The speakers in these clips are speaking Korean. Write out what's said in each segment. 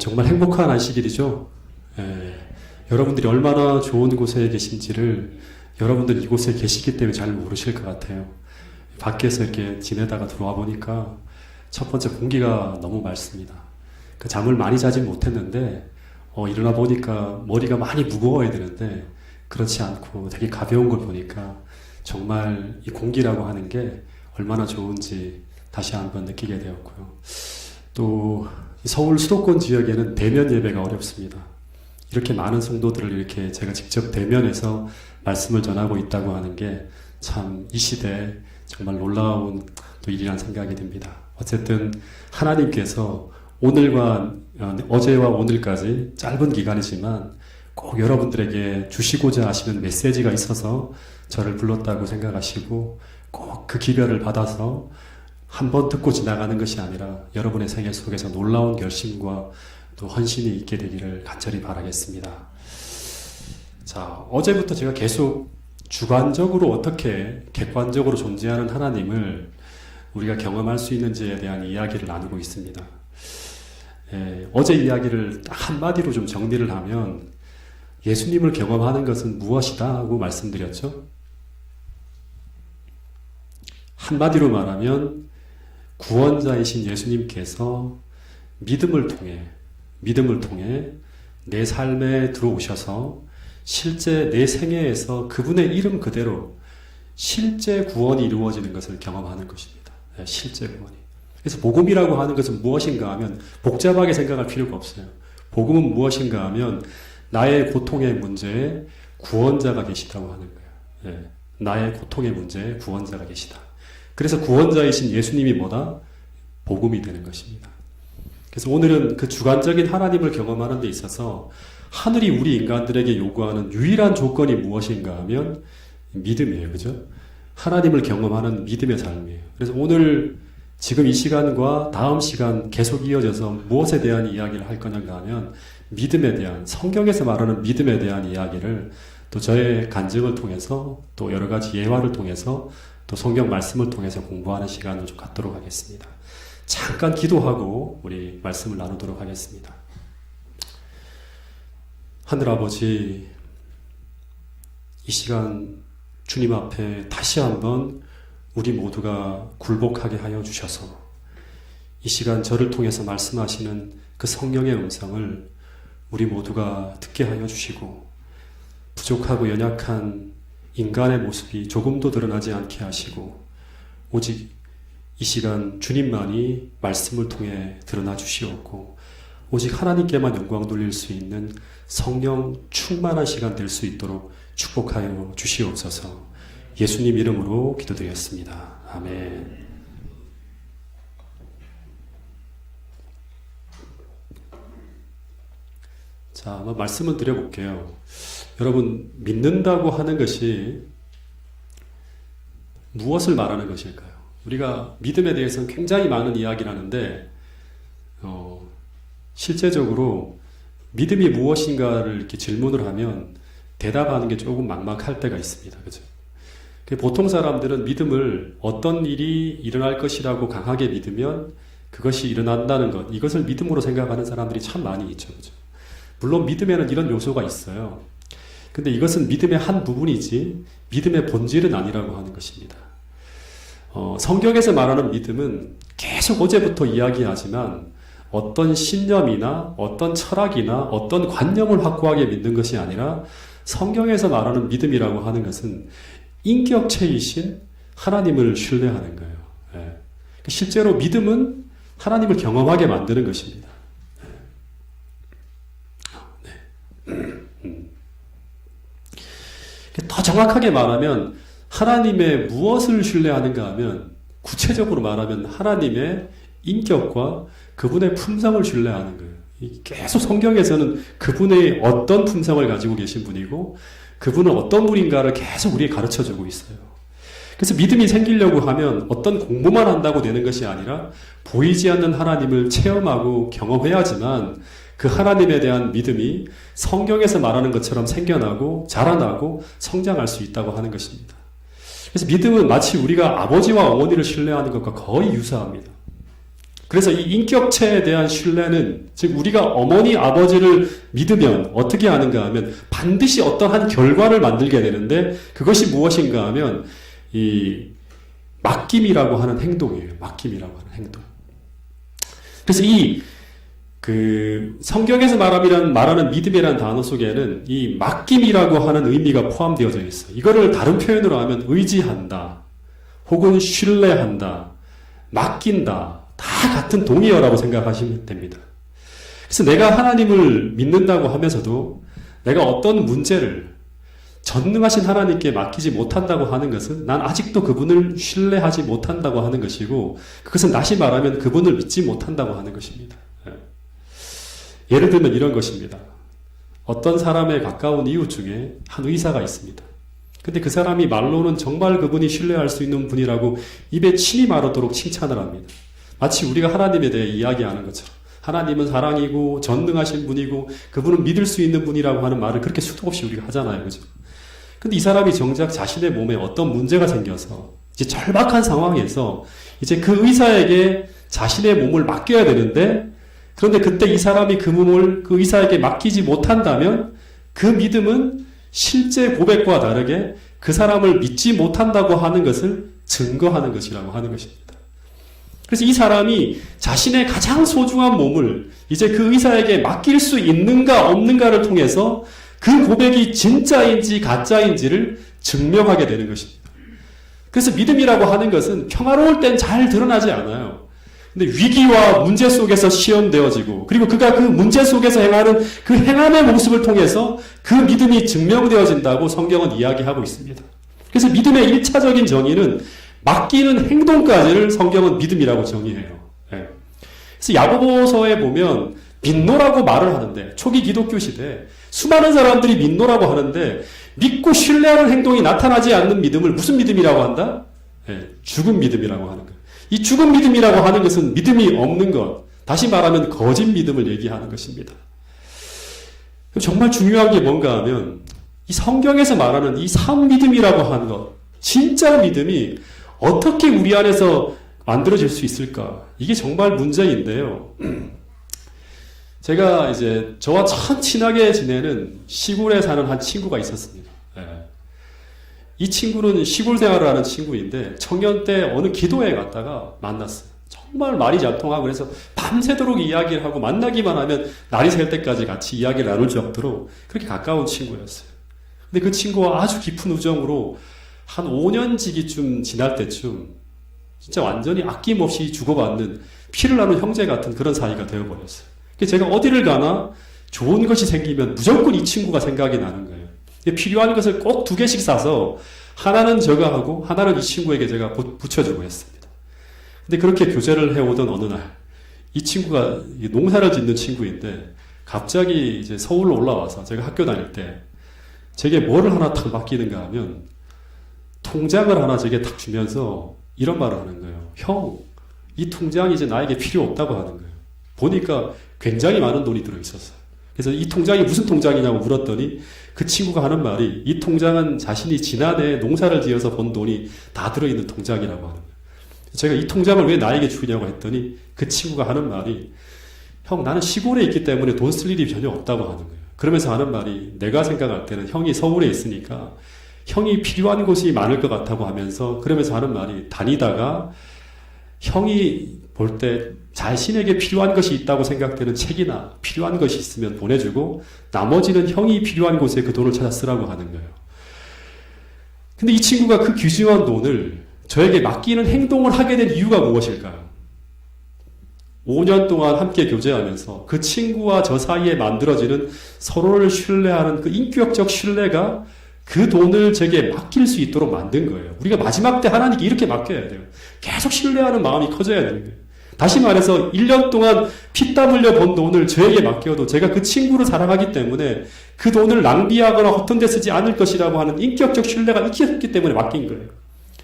정말 행복한 안식일이죠. 예, 여러분들이 얼마나 좋은 곳에 계신지를 여러분들 이곳에 계시기 때문에 잘 모르실 것 같아요. 밖에서 이렇게 지내다가 들어와 보니까 첫 번째 공기가 너무 맑습니다. 그 잠을 많이 자진 못했는데 일어나 보니까 머리가 많이 무거워야 되는데 그렇지 않고 되게 가벼운 걸 보니까 정말 이 공기라고 하는 게 얼마나 좋은지 다시 한번 느끼게 되었고요. 또 서울 수도권 지역에는 대면 예배가 어렵습니다. 이렇게 많은 성도들을 이렇게 제가 직접 대면해서 말씀을 전하고 있다고 하는 게 참 이 시대에 정말 놀라운 또 일이란 생각이 듭니다. 어쨌든 하나님께서 오늘과 어제와 오늘까지 짧은 기간이지만 꼭 여러분들에게 주시고자 하시는 메시지가 있어서 저를 불렀다고 생각하시고 꼭 그 기별을 받아서 한 번 듣고 지나가는 것이 아니라 여러분의 생애 속에서 놀라운 결심과 또 헌신이 있게 되기를 간절히 바라겠습니다. 자, 어제부터 제가 계속 주관적으로 어떻게 객관적으로 존재하는 하나님을 우리가 경험할 수 있는지에 대한 이야기를 나누고 있습니다. 어제 이야기를 딱 한마디로 좀 정리를 하면 예수님을 경험하는 것은 무엇이다 하고 말씀드렸죠. 한마디로 말하면 구원자이신 예수님께서 믿음을 통해 내 삶에 들어오셔서 실제 내 생애에서 그분의 이름 그대로 실제 구원이 이루어지는 것을 경험하는 것입니다. 실제 구원이. 그래서 복음이라고 하는 것은 무엇인가 하면 복잡하게 생각할 필요가 없어요. 복음은 무엇인가 하면 나의 고통의 문제에 구원자가 계시다고 하는 거예요. 나의 고통의 문제에 구원자가 계시다. 그래서 구원자이신 예수님이 뭐다? 복음이 되는 것입니다. 그래서 오늘은 그 주관적인 하나님을 경험하는 데 있어서 하늘이 우리 인간들에게 요구하는 유일한 조건이 무엇인가 하면 믿음이에요. 그죠? 하나님을 경험하는 믿음의 삶이에요. 그래서 오늘 지금 이 시간과 다음 시간 계속 이어져서 무엇에 대한 이야기를 할 거냐가 하면 믿음에 대한, 성경에서 말하는 믿음에 대한 이야기를 또 저의 간증을 통해서 또 여러 가지 예화를 통해서 또 성경 말씀을 통해서 공부하는 시간을 좀 갖도록 하겠습니다. 잠깐 기도하고 우리 말씀을 나누도록 하겠습니다. 하늘아버지, 이 시간 주님 앞에 다시 한번 우리 모두가 굴복하게 하여 주셔서 이 시간 저를 통해서 말씀하시는 그 성령의 음성을 우리 모두가 듣게 하여 주시고 부족하고 연약한 인간의 모습이 조금도 드러나지 않게 하시고 오직 이 시간 주님만이 말씀을 통해 드러나 주시옵고 오직 하나님께만 영광 돌릴 수 있는 성령 충만한 시간 될 수 있도록 축복하여 주시옵소서. 예수님 이름으로 기도드렸습니다. 아멘. 자, 한번 말씀을 드려볼게요. 여러분, 믿는다고 하는 것이 무엇을 말하는 것일까요? 우리가 믿음에 대해서는 굉장히 많은 이야기를 하는데 실제적으로 믿음이 무엇인가를 이렇게 질문을 하면 대답하는 게 조금 막막할 때가 있습니다. 그죠? 보통 사람들은 믿음을 어떤 일이 일어날 것이라고 강하게 믿으면 그것이 일어난다는 것, 이것을 믿음으로 생각하는 사람들이 참 많이 있죠. 그죠? 물론 믿음에는 이런 요소가 있어요. 근데 이것은 믿음의 한 부분이지 믿음의 본질은 아니라고 하는 것입니다. 성경에서 말하는 믿음은 계속 어제부터 이야기하지만 어떤 신념이나 어떤 철학이나 어떤 관념을 확고하게 믿는 것이 아니라 성경에서 말하는 믿음이라고 하는 것은 인격체이신 하나님을 신뢰하는 거예요. 실제로 믿음은 하나님을 경험하게 만드는 것입니다. 더 정확하게 말하면 하나님의 무엇을 신뢰하는가 하면 구체적으로 말하면 하나님의 인격과 그분의 품성을 신뢰하는 거예요. 계속 성경에서는 그분의 어떤 품성을 가지고 계신 분이고 그분은 어떤 분인가를 계속 우리에게 가르쳐주고 있어요. 그래서 믿음이 생기려고 하면 어떤 공부만 한다고 되는 것이 아니라 보이지 않는 하나님을 체험하고 경험해야지만 그 하나님에 대한 믿음이 성경에서 말하는 것처럼 생겨나고 자라나고 성장할 수 있다고 하는 것입니다. 그래서 믿음은 마치 우리가 아버지와 어머니를 신뢰하는 것과 거의 유사합니다. 그래서 이 인격체에 대한 신뢰는, 즉 우리가 어머니 아버지를 믿으면 어떻게 하는가 하면 반드시 어떠한 결과를 만들게 되는데, 그것이 무엇인가 하면 이 맡김이라고 하는 행동이에요. 맡김이라고 하는 행동. 그래서 성경에서 말하는 믿음이라는 단어 속에는 이 맡김이라고 하는 의미가 포함되어져 있어요. 이거를 다른 표현으로 하면 의지한다, 혹은 신뢰한다, 맡긴다, 다 같은 동의어라고 생각하시면 됩니다. 그래서 내가 하나님을 믿는다고 하면서도 내가 어떤 문제를 전능하신 하나님께 맡기지 못한다고 하는 것은 난 아직도 그분을 신뢰하지 못한다고 하는 것이고, 그것은 다시 말하면 그분을 믿지 못한다고 하는 것입니다. 예를 들면 이런 것입니다. 어떤 사람의 가까운 이웃 중에 한 의사가 있습니다. 근데 그 사람이 말로는 정말 그분이 신뢰할 수 있는 분이라고 입에 침이 마르도록 칭찬을 합니다. 마치 우리가 하나님에 대해 이야기하는 것처럼 하나님은 사랑이고 전능하신 분이고 그분은 믿을 수 있는 분이라고 하는 말을 그렇게 수도 없이 우리가 하잖아요. 그죠? 근데 이 사람이 정작 자신의 몸에 어떤 문제가 생겨서 이제 절박한 상황에서 이제 그 의사에게 자신의 몸을 맡겨야 되는데, 그런데 그때 이 사람이 그 몸을 그 의사에게 맡기지 못한다면 그 믿음은 실제 고백과 다르게 그 사람을 믿지 못한다고 하는 것을 증거하는 것이라고 하는 것입니다. 그래서 이 사람이 자신의 가장 소중한 몸을 이제 그 의사에게 맡길 수 있는가 없는가를 통해서 그 고백이 진짜인지 가짜인지를 증명하게 되는 것입니다. 그래서 믿음이라고 하는 것은 평화로울 땐 잘 드러나지 않아요. 근데 위기와 문제 속에서 시험되어지고, 그리고 그가 그 문제 속에서 행하는 그 행함의 모습을 통해서 그 믿음이 증명되어진다고 성경은 이야기하고 있습니다. 그래서 믿음의 1차적인 정의는 맡기는 행동까지를 성경은 믿음이라고 정의해요. 그래서 야고보서에 보면 믿노라고 말을 하는데, 초기 기독교 시대 수많은 사람들이 믿노라고 하는데 믿고 신뢰하는 행동이 나타나지 않는 믿음을 무슨 믿음이라고 한다? 죽은 믿음이라고 하는 거예요. 이 죽은 믿음이라고 하는 것은 믿음이 없는 것, 다시 말하면 거짓 믿음을 얘기하는 것입니다. 정말 중요한 게 뭔가 하면 이 성경에서 말하는 이 참믿음이라고 하는 것, 진짜 믿음이 어떻게 우리 안에서 만들어질 수 있을까? 이게 정말 문제인데요. 제가 이제 저와 참 친하게 지내는 시골에 사는 한 친구가 있었습니다. 이 친구는 시골 생활을 하는 친구인데 청년 때 어느 기도회 갔다가 만났어요. 정말 말이 잘 통하고 그래서 밤새도록 이야기를 하고 만나기만 하면 날이 새 때까지 같이 이야기를 나눌 정도로 그렇게 가까운 친구였어요. 근데 그 친구와 아주 깊은 우정으로 한 5년 지기쯤 지날 때쯤 진짜 완전히 아낌없이 주고받는 피를 나눈 형제 같은 그런 사이가 되어버렸어요. 그래서 제가 어디를 가나 좋은 것이 생기면 무조건 이 친구가 생각이 나는 거예요. 필요한 것을 꼭 2개씩 사서 하나는 제가 하고 하나는 이 친구에게 제가 붙여주고 했습니다. 근데 그렇게 교제를 해오던 어느 날 이 친구가 농사를 짓는 친구인데 갑자기 이제 서울로 올라와서 제가 학교 다닐 때 제게 뭐를 하나 탁 맡기는가 하면 통장을 하나 제게 탁 주면서 이런 말을 하는 거예요. 형, 이 통장이 이제 나에게 필요 없다고 하는 거예요. 보니까 굉장히 많은 돈이 들어있었어요. 그래서 이 통장이 무슨 통장이냐고 물었더니 그 친구가 하는 말이 이 통장은 자신이 지난해 농사를 지어서 번 돈이 다 들어있는 통장이라고 하는 거예요. 제가 이 통장을 왜 나에게 주냐고 했더니 그 친구가 하는 말이 형, 나는 시골에 있기 때문에 돈 쓸 일이 전혀 없다고 하는 거예요. 그러면서 하는 말이 내가 생각할 때는 형이 서울에 있으니까 형이 필요한 곳이 많을 것 같다고 하면서 그러면서 하는 말이 다니다가 형이 볼 때 자신에게 필요한 것이 있다고 생각되는 책이나 필요한 것이 있으면 보내주고 나머지는 형이 필요한 곳에 그 돈을 찾아 쓰라고 하는 거예요. 근데 이 친구가 그 귀중한 돈을 저에게 맡기는 행동을 하게 된 이유가 무엇일까요? 5년 동안 함께 교제하면서 그 친구와 저 사이에 만들어지는 서로를 신뢰하는 그 인격적 신뢰가 그 돈을 제게 맡길 수 있도록 만든 거예요. 우리가 마지막 때 하나님께 이렇게 맡겨야 돼요. 계속 신뢰하는 마음이 커져야 되는 거예요. 다시 말해서 1년 동안 피땀 흘려 번 돈을 저에게 맡겨도 제가 그 친구를 사랑하기 때문에 그 돈을 낭비하거나 헛된 데 쓰지 않을 것이라고 하는 인격적 신뢰가 있기 때문에 맡긴 거예요.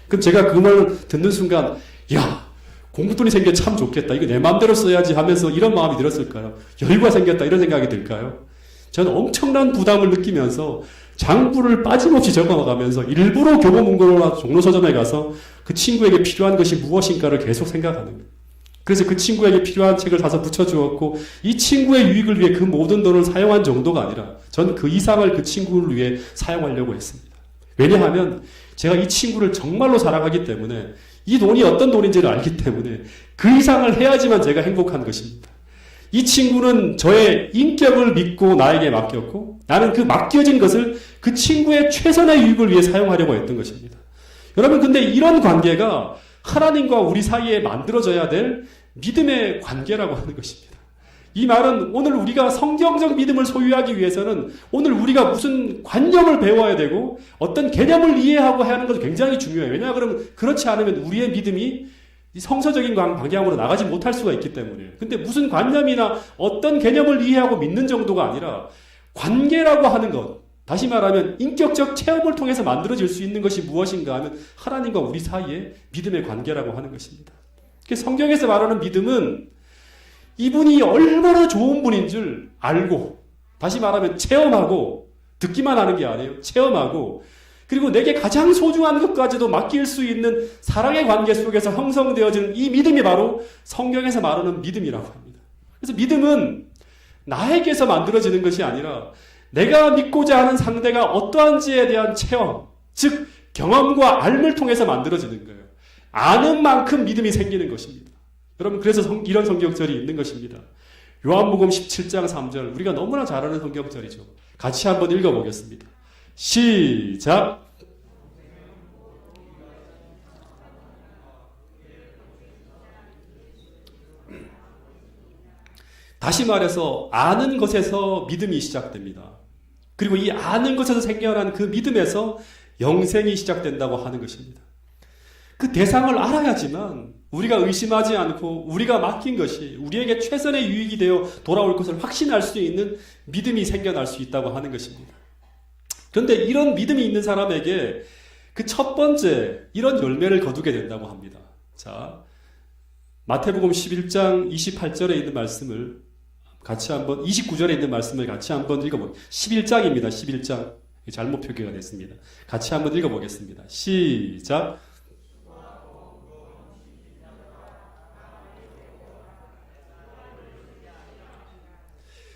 그럼 제가 그 말을 듣는 순간 야, 공부돈이 생겨 참 좋겠다. 이거 내 마음대로 써야지 하면서 이런 마음이 들었을까요? 여유가 생겼다 이런 생각이 들까요? 저는 엄청난 부담을 느끼면서 장부를 빠짐없이 적어가면서 일부러 교보문고로나 종로서점에 가서 그 친구에게 필요한 것이 무엇인가를 계속 생각하는 거예요. 그래서 그 친구에게 필요한 책을 사서 붙여주었고 이 친구의 유익을 위해 그 모든 돈을 사용한 정도가 아니라 전 그 이상을 그 친구를 위해 사용하려고 했습니다. 왜냐하면 제가 이 친구를 정말로 사랑하기 때문에 이 돈이 어떤 돈인지를 알기 때문에 그 이상을 해야지만 제가 행복한 것입니다. 이 친구는 저의 인격을 믿고 나에게 맡겼고 나는 그 맡겨진 것을 그 친구의 최선의 유익을 위해 사용하려고 했던 것입니다. 여러분 근데 이런 관계가 하나님과 우리 사이에 만들어져야 될 믿음의 관계라고 하는 것입니다. 이 말은 오늘 우리가 성경적 믿음을 소유하기 위해서는 오늘 우리가 무슨 관념을 배워야 되고 어떤 개념을 이해하고 해야 하는 것도 굉장히 중요해요. 왜냐하면 그렇지 않으면 우리의 믿음이 성서적인 방향으로 나가지 못할 수가 있기 때문이에요. 근데 무슨 관념이나 어떤 개념을 이해하고 믿는 정도가 아니라 관계라고 하는 것, 다시 말하면 인격적 체험을 통해서 만들어질 수 있는 것이 무엇인가 하면 하나님과 우리 사이의 믿음의 관계라고 하는 것입니다. 성경에서 말하는 믿음은 이분이 얼마나 좋은 분인 줄 알고, 다시 말하면 체험하고, 듣기만 하는 게 아니에요. 체험하고, 그리고 내게 가장 소중한 것까지도 맡길 수 있는 사랑의 관계 속에서 형성되어지는 이 믿음이 바로 성경에서 말하는 믿음이라고 합니다. 그래서 믿음은 나에게서 만들어지는 것이 아니라 내가 믿고자 하는 상대가 어떠한지에 대한 체험, 즉 경험과 알을 통해서 만들어지는 거예요. 아는 만큼 믿음이 생기는 것입니다. 여러분 그래서 이런 성경절이 있는 것입니다. 요한복음 17장 3절 우리가 너무나 잘 아는 성경절이죠. 같이 한번 읽어보겠습니다. 시작. 다시 말해서 아는 것에서 믿음이 시작됩니다. 그리고 이 아는 것에서 생겨난 그 믿음에서 영생이 시작된다고 하는 것입니다. 그 대상을 알아야지만 우리가 의심하지 않고 우리가 맡긴 것이 우리에게 최선의 유익이 되어 돌아올 것을 확신할 수 있는 믿음이 생겨날 수 있다고 하는 것입니다. 그런데 이런 믿음이 있는 사람에게 그 첫 번째 이런 열매를 거두게 된다고 합니다. 자, 마태복음 11장 28절에 있는 말씀을 같이 한번 29절에 있는 말씀을 같이 한번 읽어보겠습니다. 11장입니다. 11장. 잘못 표기가 됐습니다. 같이 한번 읽어보겠습니다. 시작.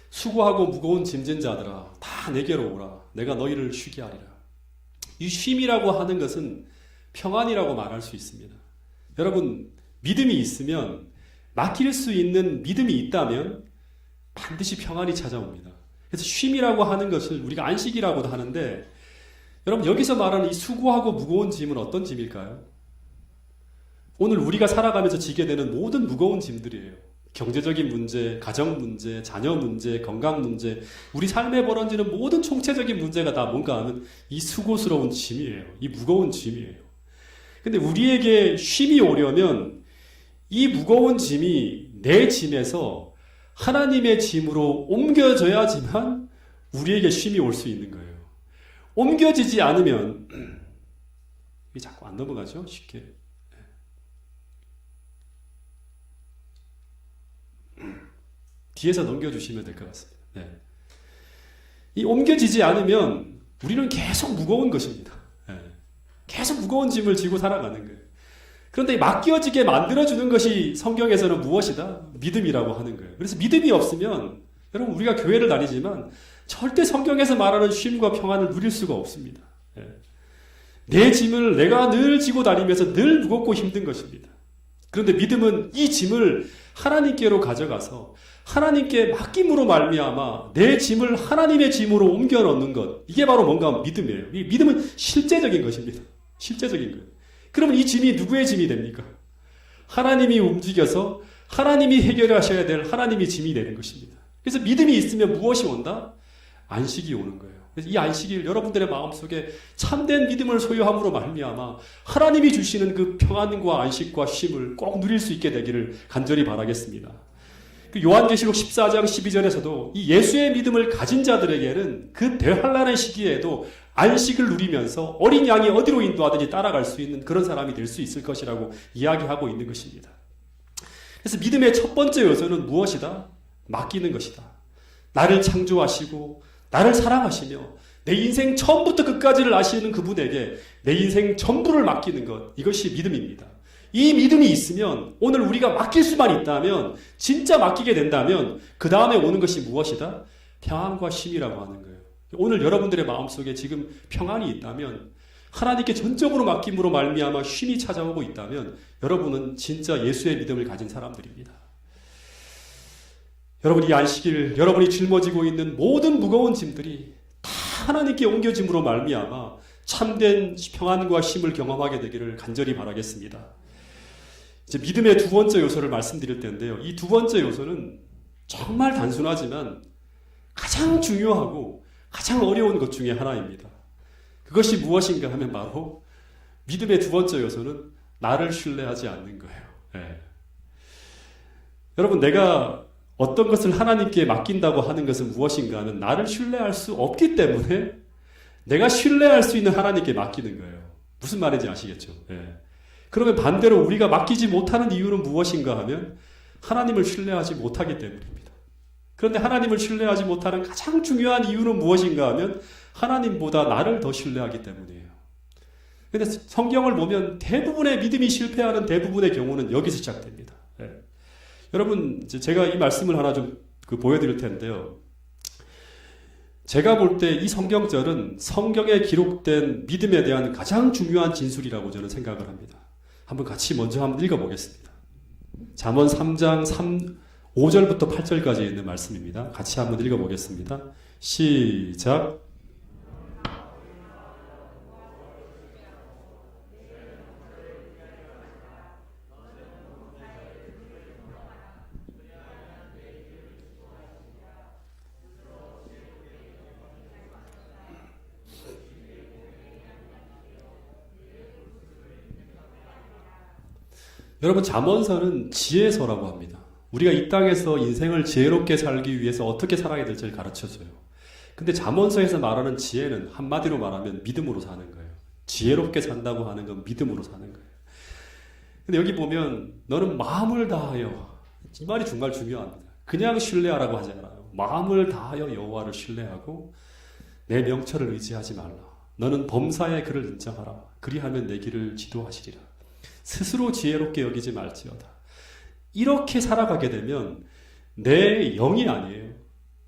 수고하고 무거운 짐진 자들아 다 내게로 오라. 내가 너희를 쉬게 하리라. 이 쉼이라고 하는 것은 평안이라고 말할 수 있습니다. 여러분 믿음이 있으면 맡길 수 있는 믿음이 있다면 반드시 평안이 찾아옵니다. 그래서 쉼이라고 하는 것을 우리가 안식이라고도 하는데 여러분 여기서 말하는 이 수고하고 무거운 짐은 어떤 짐일까요? 오늘 우리가 살아가면서 지게 되는 모든 무거운 짐들이에요. 경제적인 문제, 가정 문제, 자녀 문제, 건강 문제, 우리 삶에 벌어지는 모든 총체적인 문제가 다 뭔가 하면 이 수고스러운 짐이에요. 이 무거운 짐이에요. 근데 우리에게 쉼이 오려면 이 무거운 짐이 내 짐에서 하나님의 짐으로 옮겨져야지만 우리에게 쉼이 올 수 있는 거예요. 옮겨지지 않으면 이게 자꾸 안 넘어가죠? 쉽게. 뒤에서 넘겨주시면 될 것 같습니다. 네. 이 옮겨지지 않으면 우리는 계속 무거운 것입니다. 네. 계속 무거운 짐을 지고 살아가는 거예요. 그런데 맡겨지게 만들어주는 것이 성경에서는 무엇이다? 믿음이라고 하는 거예요. 그래서 믿음이 없으면 여러분 우리가 교회를 다니지만 절대 성경에서 말하는 쉼과 평안을 누릴 수가 없습니다. 네. 내 짐을 내가 늘 지고 다니면서 늘 무겁고 힘든 것입니다. 그런데 믿음은 이 짐을 하나님께로 가져가서 하나님께 맡김으로 말미암아 내 짐을 하나님의 짐으로 옮겨 놓는 것, 이게 바로 뭔가 믿음이에요. 이 믿음은 실제적인 것입니다. 실제적인 거예요. 그러면 이 짐이 누구의 짐이 됩니까? 하나님이 움직여서 하나님이 해결하셔야 될 하나님의 짐이 되는 것입니다. 그래서 믿음이 있으면 무엇이 온다? 안식이 오는 거예요. 그래서 이 안식일 여러분들의 마음속에 참된 믿음을 소유함으로 말미암아 하나님이 주시는 그 평안과 안식과 쉼을 꼭 누릴 수 있게 되기를 간절히 바라겠습니다. 그 요한계시록 14장 12절에서도 이 예수의 믿음을 가진 자들에게는 그 대환란의 시기에도 안식을 누리면서 어린 양이 어디로 인도하든지 따라갈 수 있는 그런 사람이 될 수 있을 것이라고 이야기하고 있는 것입니다. 그래서 믿음의 첫 번째 요소는 무엇이다? 맡기는 것이다. 나를 창조하시고 나를 사랑하시며 내 인생 처음부터 끝까지를 아시는 그분에게 내 인생 전부를 맡기는 것, 이것이 믿음입니다. 이 믿음이 있으면 오늘 우리가 맡길 수만 있다면 진짜 맡기게 된다면 그 다음에 오는 것이 무엇이다? 평안과 쉼이라고 하는 거예요. 오늘 여러분들의 마음속에 지금 평안이 있다면 하나님께 전적으로 맡김으로 말미암아 쉼이 찾아오고 있다면 여러분은 진짜 예수의 믿음을 가진 사람들입니다. 여러분 이 안식일 여러분이 짊어지고 있는 모든 무거운 짐들이 다 하나님께 옮겨짐으로 말미암아 참된 평안과 쉼을 경험하게 되기를 간절히 바라겠습니다. 이제 믿음의 두 번째 요소를 말씀드릴 텐데요. 이 두 번째 요소는 정말 단순하지만 가장 중요하고 가장 어려운 것 중에 하나입니다. 그것이 무엇인가 하면 바로 믿음의 두 번째 요소는 나를 신뢰하지 않는 거예요. 네. 여러분 내가 어떤 것을 하나님께 맡긴다고 하는 것은 무엇인가 하면 나를 신뢰할 수 없기 때문에 내가 신뢰할 수 있는 하나님께 맡기는 거예요. 무슨 말인지 아시겠죠? 네. 그러면 반대로 우리가 맡기지 못하는 이유는 무엇인가 하면 하나님을 신뢰하지 못하기 때문입니다. 그런데 하나님을 신뢰하지 못하는 가장 중요한 이유는 무엇인가 하면 하나님보다 나를 더 신뢰하기 때문이에요. 그런데 성경을 보면 대부분의 믿음이 실패하는 대부분의 경우는 여기서 시작됩니다. 네. 여러분 제가 이 말씀을 하나 좀 보여드릴 텐데요. 제가 볼 때 이 성경절은 성경에 기록된 믿음에 대한 가장 중요한 진술이라고 저는 생각을 합니다. 한번 같이 먼저 한번 읽어보겠습니다. 잠언 3장 5절부터 8절까지 있는 말씀입니다. 같이 한번 읽어보겠습니다. 시작. 여러분 잠언서는 지혜서라고 합니다. 우리가 이 땅에서 인생을 지혜롭게 살기 위해서 어떻게 살아야 될지를 가르쳐줘요. 근데 잠언서에서 말하는 지혜는 한마디로 말하면 믿음으로 사는 거예요. 지혜롭게 산다고 하는 건 믿음으로 사는 거예요. 근데 여기 보면 너는 마음을 다하여, 이 말이 정말 중요합니다. 그냥 신뢰하라고 하지 않아요. 마음을 다하여 여호와를 신뢰하고 내 명철을 의지하지 말라. 너는 범사의 그를 인정하라. 그리하면 내 길을 지도하시리라. 스스로 지혜롭게 여기지 말지어다. 이렇게 살아가게 되면 내 영이 아니에요.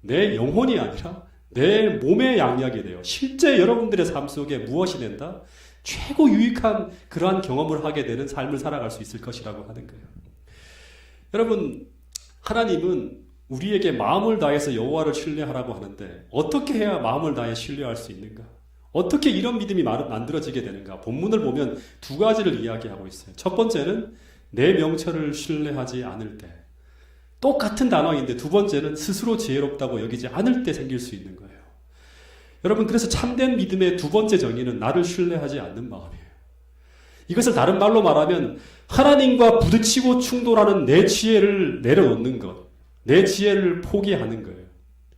내 영혼이 아니라 내 몸의 양약이 돼요. 실제 여러분들의 삶 속에 무엇이 된다? 최고 유익한 그러한 경험을 하게 되는 삶을 살아갈 수 있을 것이라고 하는 거예요. 여러분, 하나님은 우리에게 마음을 다해서 여호와를 신뢰하라고 하는데 어떻게 해야 마음을 다해 신뢰할 수 있는가? 어떻게 이런 믿음이 만들어지게 되는가? 본문을 보면 두 가지를 이야기하고 있어요. 첫 번째는 내 명철을 신뢰하지 않을 때. 똑같은 단어인데 두 번째는 스스로 지혜롭다고 여기지 않을 때 생길 수 있는 거예요. 여러분, 그래서 참된 믿음의 두 번째 정의는 나를 신뢰하지 않는 마음이에요. 이것을 다른 말로 말하면 하나님과 부딪히고 충돌하는 내 지혜를 내려놓는 것, 내 지혜를 포기하는 거예요.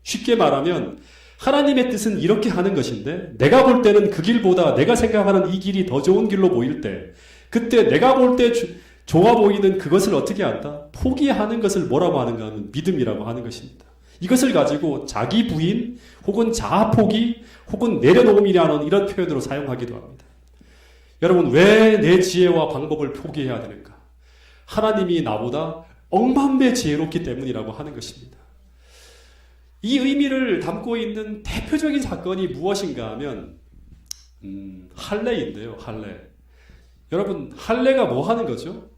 쉽게 말하면 하나님의 뜻은 이렇게 하는 것인데 내가 볼 때는 그 길보다 내가 생각하는 이 길이 더 좋은 길로 보일 때 그때 내가 볼 때 좋아 보이는 그것을 어떻게 한다? 포기하는 것을 뭐라고 하는가 하면 믿음이라고 하는 것입니다. 이것을 가지고 자기 부인 혹은 자아 포기 혹은 내려놓음이라는 이런 표현으로 사용하기도 합니다. 여러분, 왜 내 지혜와 방법을 포기해야 되는가? 하나님이 나보다 억만배 지혜롭기 때문이라고 하는 것입니다. 이 의미를 담고 있는 대표적인 사건이 무엇인가 하면 할례인데요. 할례. 여러분, 할례가 뭐 하는 거죠?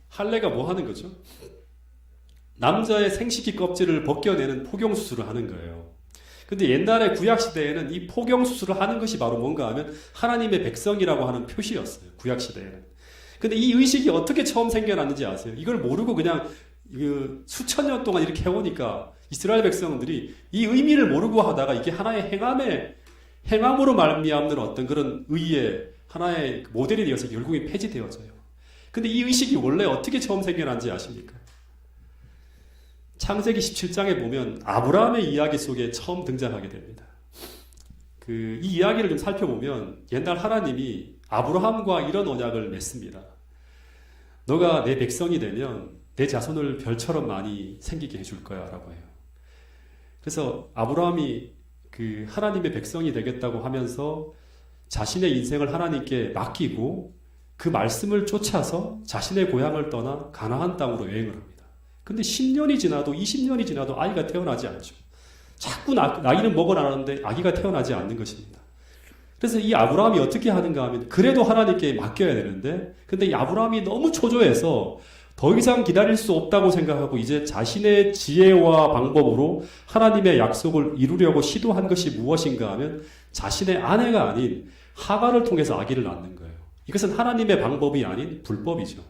할례가 뭐 하는 거죠? 남자의 생식기 껍질을 벗겨내는 포경수술을 하는 거예요. 근데 옛날에 구약시대에는 이 포경수술을 하는 것이 바로 뭔가 하면 하나님의 백성이라고 하는 표시였어요. 구약시대에는. 근데 이 의식이 어떻게 처음 생겨났는지 아세요? 이걸 모르고 그냥 수천 년 동안 이렇게 해오니까 이스라엘 백성들이 이 의미를 모르고 하다가 이게 하나의 행함으로 말미암는 어떤 그런 의의 하나의 모델이 되어서 결국엔 폐지되어져요. 근데 이 의식이 원래 어떻게 처음 생겨난지 아십니까? 창세기 17장에 보면 아브라함의 이야기 속에 처음 등장하게 됩니다. 이 이야기를 좀 살펴보면 옛날 하나님이 아브라함과 이런 언약을 맺습니다. 너가 내 백성이 되면 내 자손을 별처럼 많이 생기게 해줄 거야 라고 해요. 그래서 아브라함이 하나님의 백성이 되겠다고 하면서 자신의 인생을 하나님께 맡기고 그 말씀을 쫓아서 자신의 고향을 떠나 가나안 땅으로 여행을 합니다. 근데 10년이 지나도 20년이 지나도 아이가 태어나지 않죠. 자꾸 나이는 먹어나가는데 아기가 태어나지 않는 것입니다. 그래서 이 아브라함이 어떻게 하는가 하면 그래도 하나님께 맡겨야 되는데 근데 이 아브라함이 너무 초조해서 더 이상 기다릴 수 없다고 생각하고 이제 자신의 지혜와 방법으로 하나님의 약속을 이루려고 시도한 것이 무엇인가 하면 자신의 아내가 아닌 하갈을 통해서 아기를 낳는 거예요. 이것은 하나님의 방법이 아닌 불법이죠.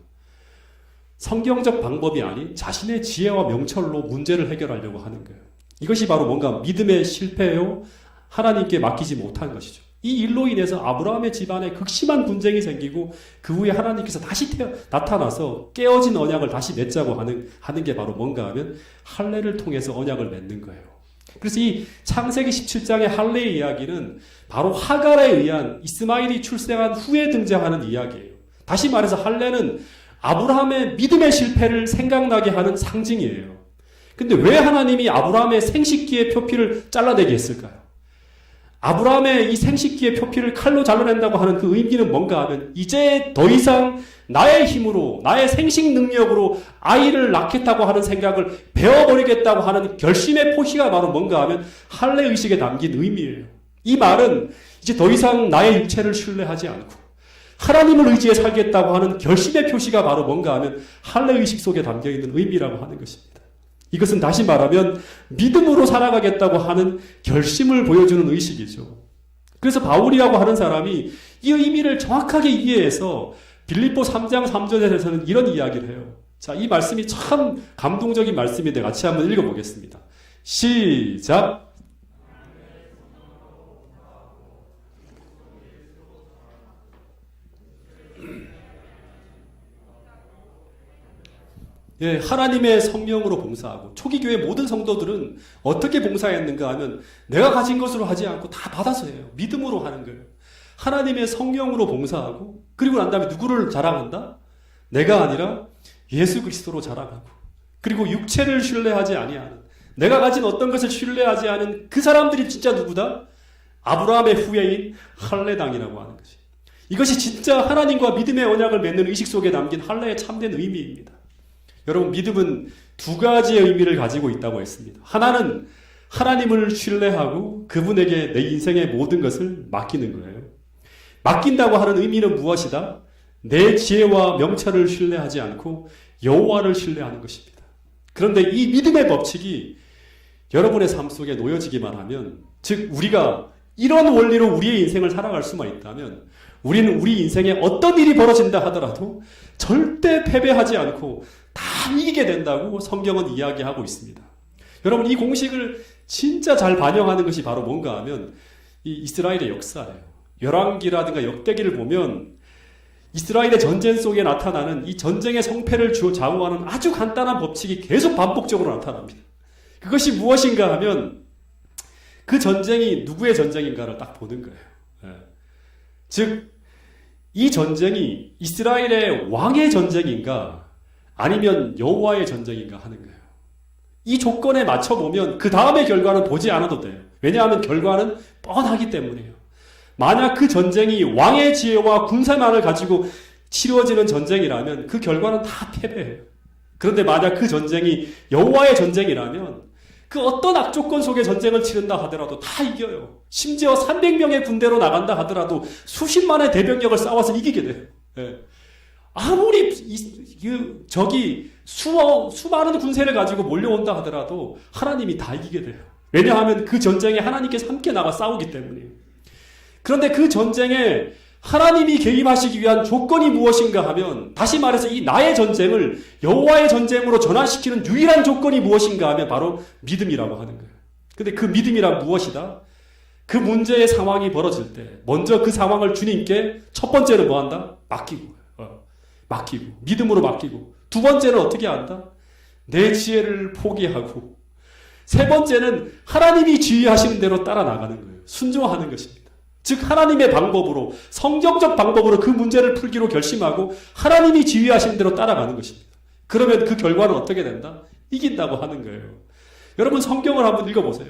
성경적 방법이 아닌 자신의 지혜와 명철로 문제를 해결하려고 하는 거예요. 이것이 바로 뭔가 믿음의 실패요, 하나님께 맡기지 못한 것이죠. 이 일로 인해서 아브라함의 집안에 극심한 분쟁이 생기고 그 후에 하나님께서 다시 나타나서 깨어진 언약을 다시 맺자고 하는 게 바로 뭔가 하면 할례를 통해서 언약을 맺는 거예요. 그래서 이 창세기 17장의 할례의 이야기는 바로 하갈에 의한 이스마엘이 출생한 후에 등장하는 이야기예요. 다시 말해서 할례는 아브라함의 믿음의 실패를 생각나게 하는 상징이에요. 근데 왜 하나님이 아브라함의 생식기의 표피를 잘라내게 했을까요? 아브라함의 이 생식기의 표피를 칼로 잘라낸다고 하는 그 의미는 뭔가 하면 이제 더 이상 나의 힘으로 나의 생식 능력으로 아이를 낳겠다고 하는 생각을 베어버리겠다고 하는 결심의 표시가 바로 뭔가 하면 할례 의식에 담긴 의미예요. 이 말은 이제 더 이상 나의 육체를 신뢰하지 않고 하나님을 의지해 살겠다고 하는 결심의 표시가 바로 뭔가 하면 할례 의식 속에 담겨있는 의미라고 하는 것입니다. 이것은 다시 말하면 믿음으로 살아가겠다고 하는 결심을 보여주는 의식이죠. 그래서 바울이라고 하는 사람이 이 의미를 정확하게 이해해서 빌립보 3장 3절에서는 이런 이야기를 해요. 자, 이 말씀이 참 감동적인 말씀인데 같이 한번 읽어보겠습니다. 시작! 예, 하나님의 성령으로 봉사하고 초기 교회 모든 성도들은 어떻게 봉사했는가 하면 내가 가진 것으로 하지 않고 다 받아서 해요. 믿음으로 하는 거예요. 하나님의 성령으로 봉사하고 그리고 난 다음에 누구를 자랑한다? 내가 아니라 예수 그리스도로 자랑하고 그리고 육체를 신뢰하지 아니하는 내가 가진 어떤 것을 신뢰하지 않은 그 사람들이 진짜 누구다? 아브라함의 후예인 할례당이라고 하는 것이. 이것이 진짜 하나님과 믿음의 언약을 맺는 의식 속에 담긴 할례의 참된 의미입니다. 여러분, 믿음은 두 가지의 의미를 가지고 있다고 했습니다. 하나는 하나님을 신뢰하고 그분에게 내 인생의 모든 것을 맡기는 거예요. 맡긴다고 하는 의미는 무엇이다? 내 지혜와 명철을 신뢰하지 않고 여호와를 신뢰하는 것입니다. 그런데 이 믿음의 법칙이 여러분의 삶 속에 놓여지기만 하면, 즉 우리가 이런 원리로 우리의 인생을 살아갈 수만 있다면 우리는 우리 인생에 어떤 일이 벌어진다 하더라도 절대 패배하지 않고 다 이기게 된다고 성경은 이야기하고 있습니다. 여러분, 이 공식을 진짜 잘 반영하는 것이 바로 뭔가 하면 이 이스라엘의 역사예요. 열왕기라든가 역대기를 보면 이스라엘의 전쟁 속에 나타나는 이 전쟁의 성패를 좌우하는 아주 간단한 법칙이 계속 반복적으로 나타납니다. 그것이 무엇인가 하면 그 전쟁이 누구의 전쟁인가를 딱 보는 거예요. 예. 즉, 이 전쟁이 이스라엘의 왕의 전쟁인가 아니면 여호와의 전쟁인가 하는 거예요. 이 조건에 맞춰보면 그 다음의 결과는 보지 않아도 돼요. 왜냐하면 결과는 뻔하기 때문이에요. 만약 그 전쟁이 왕의 지혜와 군사만을 가지고 치루어지는 전쟁이라면 그 결과는 다 패배해요. 그런데 만약 그 전쟁이 여호와의 전쟁이라면 그 어떤 악조건 속에 전쟁을 치른다 하더라도 다 이겨요. 심지어 300명의 군대로 나간다 하더라도 수십만의 대병력을 싸워서 이기게 돼요. 예. 아무리 적이 수많은 군세를 가지고 몰려온다 하더라도 하나님이 다 이기게 돼요. 왜냐하면 그 전쟁에 하나님께서 함께 나가 싸우기 때문이에요. 그런데 그 전쟁에 하나님이 개입하시기 위한 조건이 무엇인가 하면, 다시 말해서 이 나의 전쟁을 여호와의 전쟁으로 전환시키는 유일한 조건이 무엇인가 하면 바로 믿음이라고 하는 거예요. 근데 그 믿음이란 무엇이다? 그 문제의 상황이 벌어질 때 먼저 그 상황을 주님께 첫 번째는 뭐 한다? 맡기고 믿음으로 맡기고, 두 번째는 어떻게 한다? 내 지혜를 포기하고, 세 번째는 하나님이 지휘하시는 대로 따라 나가는 거예요. 순종하는 것입니다. 즉 하나님의 방법으로, 성경적 방법으로 그 문제를 풀기로 결심하고 하나님이 지휘하시는 대로 따라가는 것입니다. 그러면 그 결과는 어떻게 된다? 이긴다고 하는 거예요. 여러분, 성경을 한번 읽어보세요.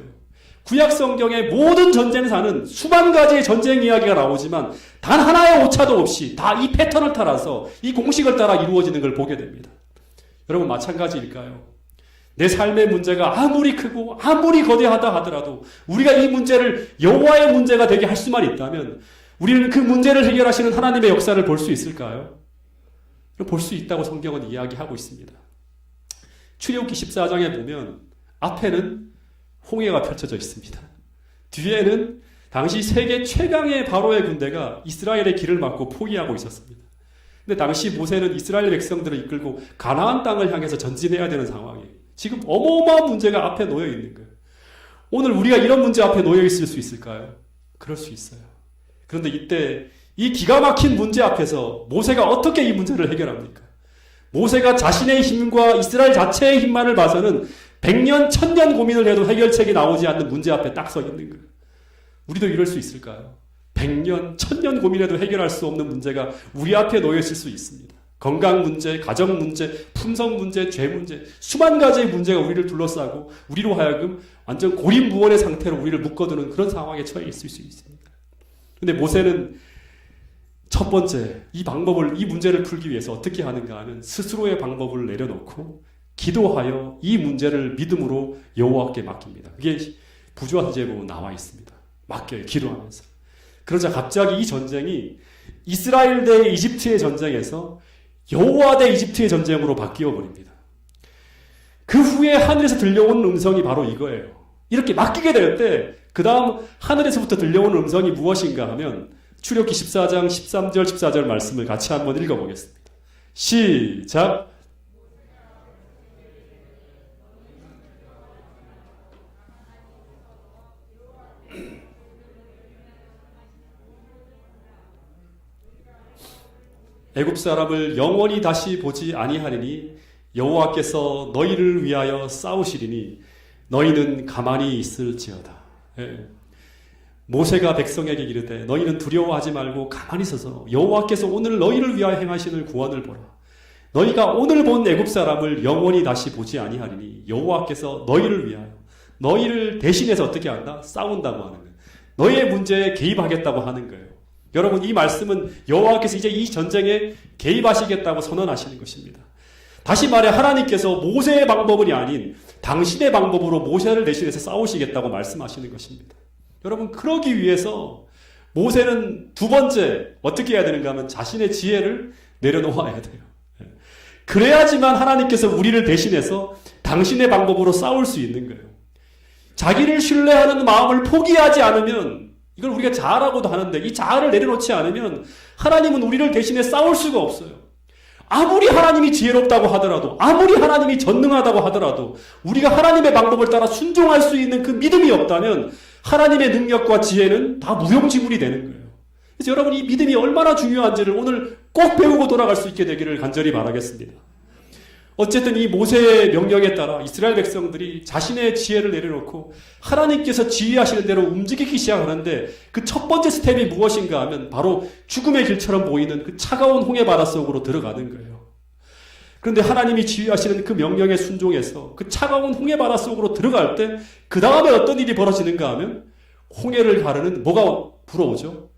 구약 성경의 모든 전쟁사는 수만 가지의 전쟁 이야기가 나오지만 단 하나의 오차도 없이 다 이 패턴을 따라서 이 공식을 따라 이루어지는 걸 보게 됩니다. 여러분 마찬가지일까요? 내 삶의 문제가 아무리 크고 아무리 거대하다 하더라도 우리가 이 문제를 여호와의 문제가 되게 할 수만 있다면 우리는 그 문제를 해결하시는 하나님의 역사를 볼 수 있을까요? 볼 수 있다고 성경은 이야기하고 있습니다. 출애굽기 14장에 보면 앞에는 홍해가 펼쳐져 있습니다. 뒤에는 당시 세계 최강의 바로의 군대가 이스라엘의 길을 막고 포위하고 있었습니다. 근데 당시 모세는 이스라엘 백성들을 이끌고 가나안 땅을 향해서 전진해야 되는 상황이에요. 지금 어마어마한 문제가 앞에 놓여 있는 거예요. 오늘 우리가 이런 문제 앞에 놓여 있을 수 있을까요? 그럴 수 있어요. 그런데 이때 이 기가 막힌 문제 앞에서 모세가 어떻게 이 문제를 해결합니까? 모세가 자신의 힘과 이스라엘 자체의 힘만을 봐서는 100년, 1000년 고민을 해도 해결책이 나오지 않는 문제 앞에 딱 서 있는 거예요. 우리도 이럴 수 있을까요? 100년, 1000년 고민해도 해결할 수 없는 문제가 우리 앞에 놓여 있을 수 있습니다. 건강 문제, 가정 문제, 품성 문제, 죄 문제, 수만 가지의 문제가 우리를 둘러싸고 우리로 하여금 완전 고립무원의 상태로 우리를 묶어두는 그런 상황에 처해 있을 수 있습니다. 근데 모세는 첫 번째 이 문제를 풀기 위해서 어떻게 하는가 하면 스스로의 방법을 내려놓고 기도하여 이 문제를 믿음으로 여호와께 맡깁니다. 그게 부조화 서지에 보면 나와 있습니다. 맡겨요. 기도하면서. 그러자 갑자기 이 전쟁이 이스라엘 대 이집트의 전쟁에서 여호와 대 이집트의 전쟁으로 바뀌어 버립니다. 그 후에 하늘에서 들려오는 음성이 바로 이거예요. 이렇게 맡기게 될 때 그 다음 하늘에서부터 들려오는 음성이 무엇인가 하면 출애굽기 14장 13절 14절 말씀을 같이 한번 읽어보겠습니다. 시작. 애굽 사람을 영원히 다시 보지 아니하리니 여호와께서 너희를 위하여 싸우시리니 너희는 가만히 있을지어다. 예. 모세가 백성에게 이르되 너희는 두려워하지 말고 가만히 서서 여호와께서 오늘 너희를 위하여 행하시는 구원을 보라. 너희가 오늘 본 애굽 사람을 영원히 다시 보지 아니하리니 여호와께서 너희를 위하여 너희를 대신해서 어떻게 한다? 싸운다고 하는 거예요. 너희의 문제에 개입하겠다고 하는 거예요. 여러분 이 말씀은 여호와께서 이제 이 전쟁에 개입하시겠다고 선언하시는 것입니다. 다시 말해 하나님께서 모세의 방법이 아닌 당신의 방법으로 모세를 대신해서 싸우시겠다고 말씀하시는 것입니다. 여러분 그러기 위해서 모세는 두 번째 어떻게 해야 되는가 하면 자신의 지혜를 내려놓아야 돼요. 그래야지만 하나님께서 우리를 대신해서 당신의 방법으로 싸울 수 있는 거예요. 자기를 신뢰하는 마음을 포기하지 않으면 이걸 우리가 자아라고도 하는데 이 자아를 내려놓지 않으면 하나님은 우리를 대신해 싸울 수가 없어요. 아무리 하나님이 지혜롭다고 하더라도 아무리 하나님이 전능하다고 하더라도 우리가 하나님의 방법을 따라 순종할 수 있는 그 믿음이 없다면 하나님의 능력과 지혜는 다 무용지물이 되는 거예요. 그래서 여러분 이 믿음이 얼마나 중요한지를 오늘 꼭 배우고 돌아갈 수 있게 되기를 간절히 바라겠습니다. 어쨌든 이 모세의 명령에 따라 이스라엘 백성들이 자신의 지혜를 내려놓고 하나님께서 지휘하시는 대로 움직이기 시작하는데 그 첫 번째 스텝이 무엇인가 하면 바로 죽음의 길처럼 보이는 그 차가운 홍해 바다 속으로 들어가는 거예요. 그런데 하나님이 지휘하시는 그 명령에 순종해서 그 차가운 홍해 바다 속으로 들어갈 때 그 다음에 어떤 일이 벌어지는가 하면 홍해를 가르는 뭐가 불어오죠?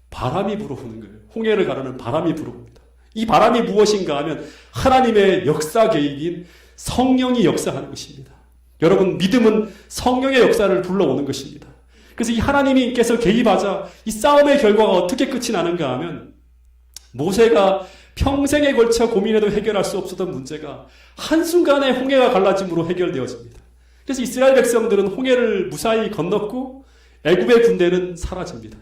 바람이 불어오는 거예요. 홍해를 가르는 바람이 불어옵니다. 이 바람이 무엇인가 하면 하나님의 역사 개입인 성령이 역사하는 것입니다. 여러분 믿음은 성령의 역사를 불러오는 것입니다. 그래서 이 하나님께서 개입하자 이 싸움의 결과가 어떻게 끝이 나는가 하면 모세가 평생에 걸쳐 고민해도 해결할 수 없었던 문제가 한순간에 홍해가 갈라짐으로 해결되어집니다. 그래서 이스라엘 백성들은 홍해를 무사히 건넜고 애굽의 군대는 사라집니다.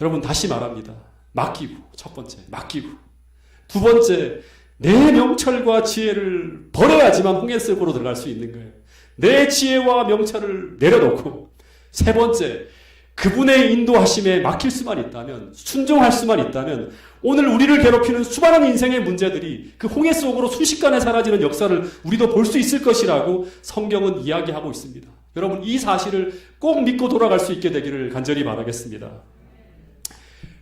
여러분 다시 말합니다. 맡기고 첫 번째 맡기고 두 번째 내 명철과 지혜를 버려야지만 홍해 속으로 들어갈 수 있는 거예요. 내 지혜와 명철을 내려놓고 세 번째 그분의 인도하심에 맡길 수만 있다면 순종할 수만 있다면 오늘 우리를 괴롭히는 수많은 인생의 문제들이 그 홍해 속으로 순식간에 사라지는 역사를 우리도 볼 수 있을 것이라고 성경은 이야기하고 있습니다. 여러분 이 사실을 꼭 믿고 돌아갈 수 있게 되기를 간절히 바라겠습니다.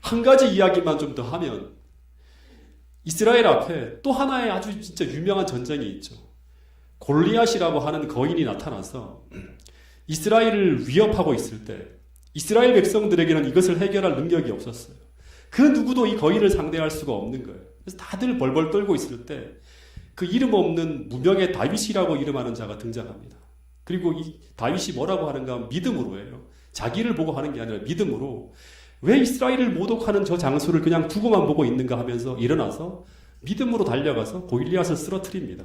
한 가지 이야기만 좀 더 하면 이스라엘 앞에 또 하나의 아주 진짜 유명한 전쟁이 있죠. 골리앗이라고 하는 거인이 나타나서 이스라엘을 위협하고 있을 때 이스라엘 백성들에게는 이것을 해결할 능력이 없었어요. 그 누구도 이 거인을 상대할 수가 없는 거예요. 그래서 다들 벌벌 떨고 있을 때 그 이름 없는 무명의 다윗이라고 이름하는 자가 등장합니다. 그리고 이 다윗이 뭐라고 하는가 하면 믿음으로 해요. 자기를 보고 하는 게 아니라 믿음으로 왜 이스라엘을 모독하는 저 장수를 그냥 두고만 보고 있는가 하면서 일어나서 믿음으로 달려가서 골리앗을 쓰러뜨립니다.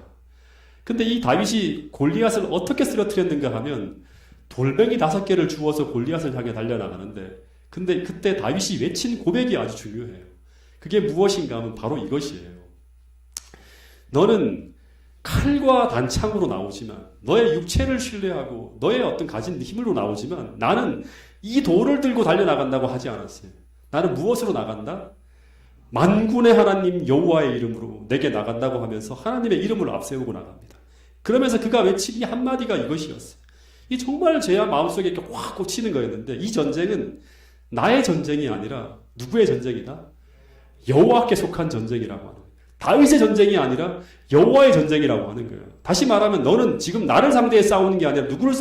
근데 이 다윗이 골리앗을 어떻게 쓰러뜨렸는가 하면 돌멩이 5개를 주워서 골리앗을 향해 달려나가는데 근데 그때 다윗이 외친 고백이 아주 중요해요. 그게 무엇인가 하면 바로 이것이에요. 너는 칼과 단창으로 나오지만 너의 육체를 신뢰하고 너의 어떤 가진 힘으로 나오지만 나는 이 돌을 들고 달려나간다고 하지 않았어요. 나는 무엇으로 나간다? 만군의 하나님 여호와의 이름으로 내게 나간다고 하면서 하나님의 이름을 앞세우고 나갑니다. 그러면서 그가 외친 이 한마디가 이것이었어요. 이 정말 제 마음속에 이렇게 확 꽂히는 거였는데 이 전쟁은 나의 전쟁이 아니라 누구의 전쟁이다? 여호와께 속한 전쟁이라고 하는 거예요. 다윗의 전쟁이 아니라 여호와의 전쟁이라고 하는 거예요. 다시 말하면 너는 지금 나를 상대해 싸우는 게 아니라 누구를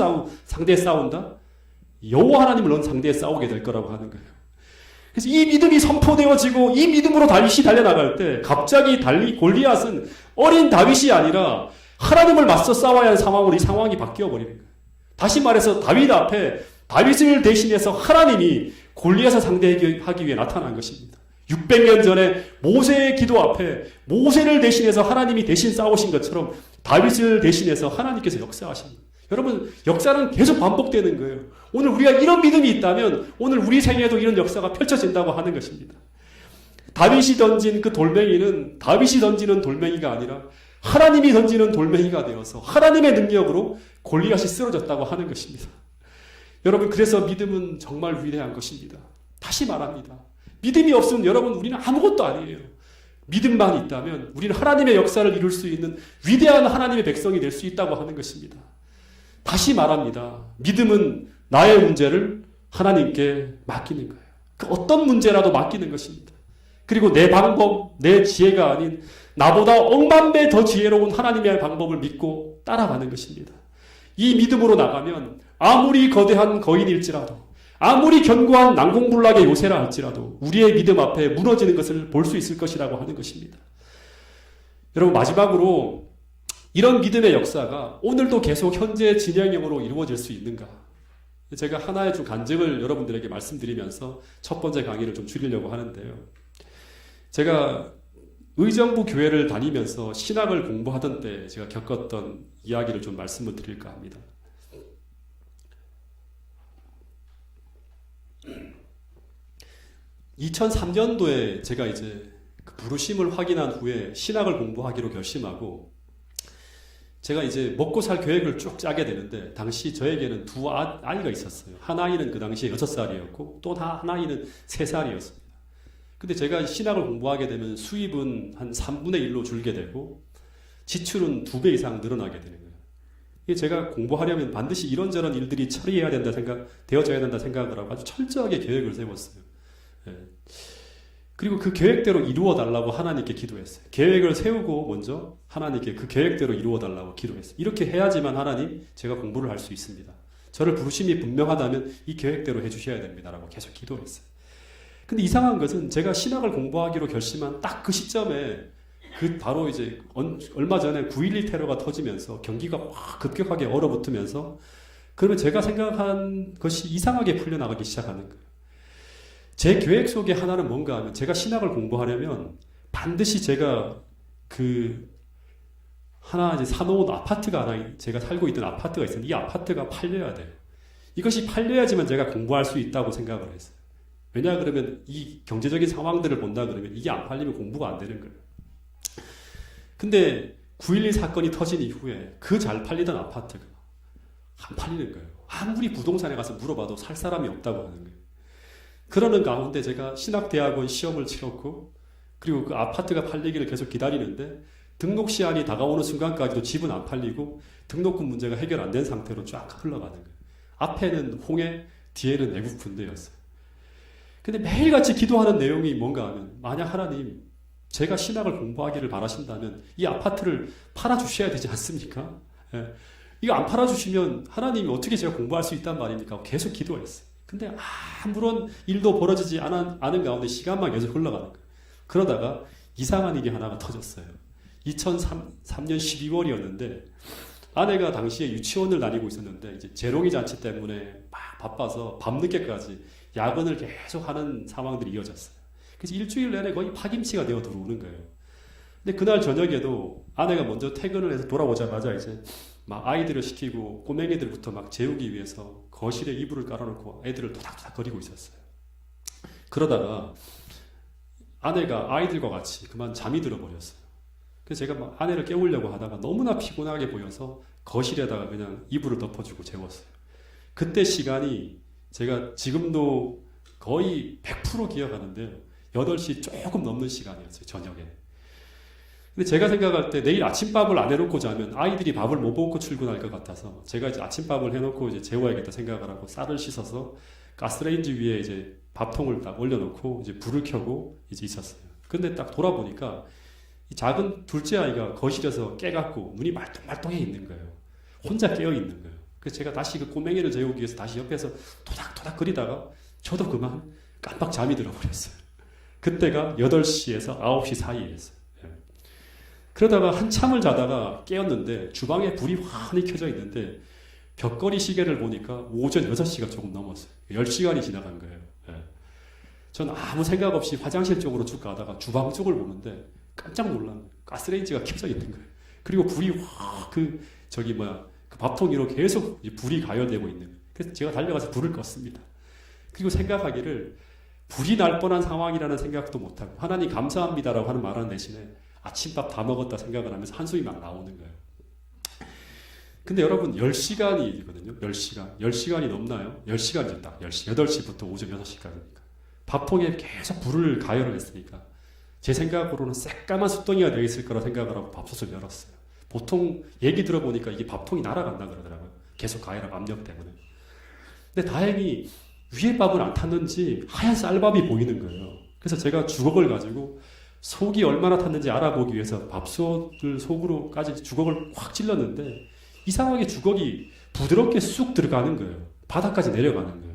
상대해 싸운다? 여호와 하나님을 넌 상대해 싸우게 될 거라고 하는 거예요. 그래서 이 믿음이 선포되어지고 이 믿음으로 다윗이 달려나갈 때 갑자기 골리앗은 어린 다윗이 아니라 하나님을 맞서 싸워야 하는 상황으로 이 상황이 바뀌어 버리는 거예요. 다시 말해서 다윗 앞에 다윗을 대신해서 하나님이 골리앗을 상대하기 위해 나타난 것입니다. 600년 전에 모세의 기도 앞에 모세를 대신해서 하나님이 대신 싸우신 것처럼 다윗을 대신해서 하나님께서 역사하신 거예요. 여러분 역사는 계속 반복되는 거예요. 오늘 우리가 이런 믿음이 있다면 오늘 우리 생애에도 이런 역사가 펼쳐진다고 하는 것입니다. 다윗이 던진 그 돌멩이는 다윗이 던지는 돌멩이가 아니라 하나님이 던지는 돌멩이가 되어서 하나님의 능력으로 골리앗이 쓰러졌다고 하는 것입니다. 여러분 그래서 믿음은 정말 위대한 것입니다. 다시 말합니다. 믿음이 없으면 여러분 우리는 아무것도 아니에요. 믿음만 있다면 우리는 하나님의 역사를 이룰 수 있는 위대한 하나님의 백성이 될 수 있다고 하는 것입니다. 다시 말합니다. 믿음은 나의 문제를 하나님께 맡기는 거예요. 그 어떤 문제라도 맡기는 것입니다. 그리고 내 방법, 내 지혜가 아닌 나보다 억만 배 더 지혜로운 하나님의 방법을 믿고 따라가는 것입니다. 이 믿음으로 나가면 아무리 거대한 거인일지라도 아무리 견고한 난공불락의 요새라 할지라도 우리의 믿음 앞에 무너지는 것을 볼 수 있을 것이라고 하는 것입니다. 여러분 마지막으로 이런 믿음의 역사가 오늘도 계속 현재 진행형으로 이루어질 수 있는가? 제가 하나의 좀 간증을 여러분들에게 말씀드리면서 첫 번째 강의를 좀 줄이려고 하는데요. 제가 의정부 교회를 다니면서 신학을 공부하던 때 제가 겪었던 이야기를 좀 말씀을 드릴까 합니다. 2003년도에 제가 이제 그 부르심을 확인한 후에 신학을 공부하기로 결심하고 제가 이제 먹고 살 계획을 쭉 짜게 되는데 당시 저에게는 두 아이가 있었어요. 한 아이는 그 당시에 6살이었고 또 한 아이는 3살이었습니다. 근데 제가 신학을 공부하게 되면 수입은 한 3분의 1로 줄게 되고 지출은 2배 이상 늘어나게 되는 거예요. 이게 제가 공부하려면 반드시 이런저런 일들이 되어져야 된다 생각을 하고 아주 철저하게 계획을 세웠어요. 예. 그리고 그 계획대로 이루어 달라고 하나님께 기도했어요. 계획을 세우고 먼저 하나님께 그 계획대로 이루어 달라고 기도했어요. 이렇게 해야지만 하나님 제가 공부를 할 수 있습니다. 저를 부르심이 분명하다면 이 계획대로 해주셔야 됩니다라고 계속 기도했어요. 근데 이상한 것은 제가 신학을 공부하기로 결심한 딱 그 시점에 그 바로 이제 얼마 전에 9.11 테러가 터지면서 경기가 확 급격하게 얼어붙으면서 그러면 제가 생각한 것이 이상하게 풀려나가기 시작하는 거예요. 제 계획 속에 하나는 뭔가 하면 제가 신학을 공부하려면 반드시 제가 그 하나 이제 사놓은 아파트가 하나 제가 살고 있던 아파트가 있었는데 이 아파트가 팔려야 돼요. 이것이 팔려야지만 제가 공부할 수 있다고 생각을 했어요. 왜냐 그러면 이 경제적인 상황들을 본다 그러면 이게 안 팔리면 공부가 안 되는 거예요. 근데 9.11 사건이 터진 이후에 그 잘 팔리던 아파트가 안 팔리는 거예요. 아무리 부동산에 가서 물어봐도 살 사람이 없다고 하는 거예요. 그러는 가운데 제가 신학대학원 시험을 치렀고 그리고 그 아파트가 팔리기를 계속 기다리는데 등록 시한이 다가오는 순간까지도 집은 안 팔리고 등록금 문제가 해결 안 된 상태로 쫙 흘러가는 거예요. 앞에는 홍해, 뒤에는 애국 군대였어요. 근데 매일같이 기도하는 내용이 뭔가 하면 만약 하나님 제가 신학을 공부하기를 바라신다면 이 아파트를 팔아주셔야 되지 않습니까? 예. 이거 안 팔아주시면 하나님이 어떻게 제가 공부할 수 있단 말입니까? 계속 기도했어요. 근데 아무런 일도 벌어지지 않은 가운데 시간만 계속 흘러가는 거예요. 그러다가 이상한 일이 하나가 터졌어요. 2003년 12월이었는데 아내가 당시에 유치원을 다니고 있었는데 이제 재롱이 잔치 때문에 막 바빠서 밤늦게까지 야근을 계속 하는 상황들이 이어졌어요. 그래서 일주일 내내 거의 파김치가 되어 들어오는 거예요. 근데 그날 저녁에도 아내가 먼저 퇴근을 해서 돌아오자마자 이제 막 아이들을 시키고 꼬맹이들부터 막 재우기 위해서 거실에 이불을 깔아놓고 애들을 토닥토닥 거리고 있었어요. 그러다가 아내가 아이들과 같이 그만 잠이 들어버렸어요. 그래서 제가 막 아내를 깨우려고 하다가 너무나 피곤하게 보여서 거실에다가 그냥 이불을 덮어주고 재웠어요. 그때 시간이 제가 지금도 거의 100% 기억하는데요. 8시 조금 넘는 시간이었어요, 저녁에. 근데 제가 생각할 때 내일 아침밥을 안 해놓고 자면 아이들이 밥을 못 먹고 출근할 것 같아서 제가 이제 아침밥을 해놓고 이제 재워야겠다 생각을 하고 쌀을 씻어서 가스레인지 위에 이제 밥통을 딱 올려놓고 이제 불을 켜고 이제 있었어요. 근데 딱 돌아보니까 이 작은 둘째 아이가 거실에서 깨갖고 눈이 말똥말똥해 있는 거예요. 혼자 깨어 있는 거예요. 그래서 제가 다시 그 꼬맹이를 재우기 위해서 다시 옆에서 토닥토닥 거리다가 저도 그만 깜빡 잠이 들어버렸어요. 그때가 8시에서 9시 사이였어요. 그러다가 한참을 자다가 깨었는데 주방에 불이 환히 켜져 있는데 벽걸이 시계를 보니까 오전 6시가 조금 넘었어요. 10시간이 지나간 거예요. 전 아무 생각 없이 화장실 쪽으로 쭉 가다가 주방 쪽을 보는데 깜짝 놀란 거예요. 가스레인지가 켜져 있는 거예요. 그리고 불이 그 밥통 위로 계속 불이 가열되고 있는 거예요. 그래서 제가 달려가서 불을 껐습니다. 그리고 생각하기를 불이 날 뻔한 상황이라는 생각도 못하고 하나님 감사합니다라고 하는 말하는 대신에 아침밥 다 먹었다 생각을 하면서 한숨이 막 나오는 거예요. 근데 여러분 10시간이거든요. 10시간. 10시간이 넘나요? 10시간이죠. 딱 10시. 8시부터 오전 6시까지니까. 밥통에 계속 불을 가열을 했으니까 제 생각으로는 새까만 숫덩이가 되어 있을 거라 생각을 하고 밥솥을 열었어요. 보통 얘기 들어보니까 이게 밥통이 날아간다 그러더라고요. 계속 가열하고 압력 때문에. 근데 다행히 위에 밥은 안 탔는지 하얀 쌀밥이 보이는 거예요. 그래서 제가 주걱을 가지고 속이 얼마나 탔는지 알아보기 위해서 밥솥을 속으로까지 주걱을 확 찔렀는데 이상하게 주걱이 부드럽게 쑥 들어가는 거예요. 바닥까지 내려가는 거예요.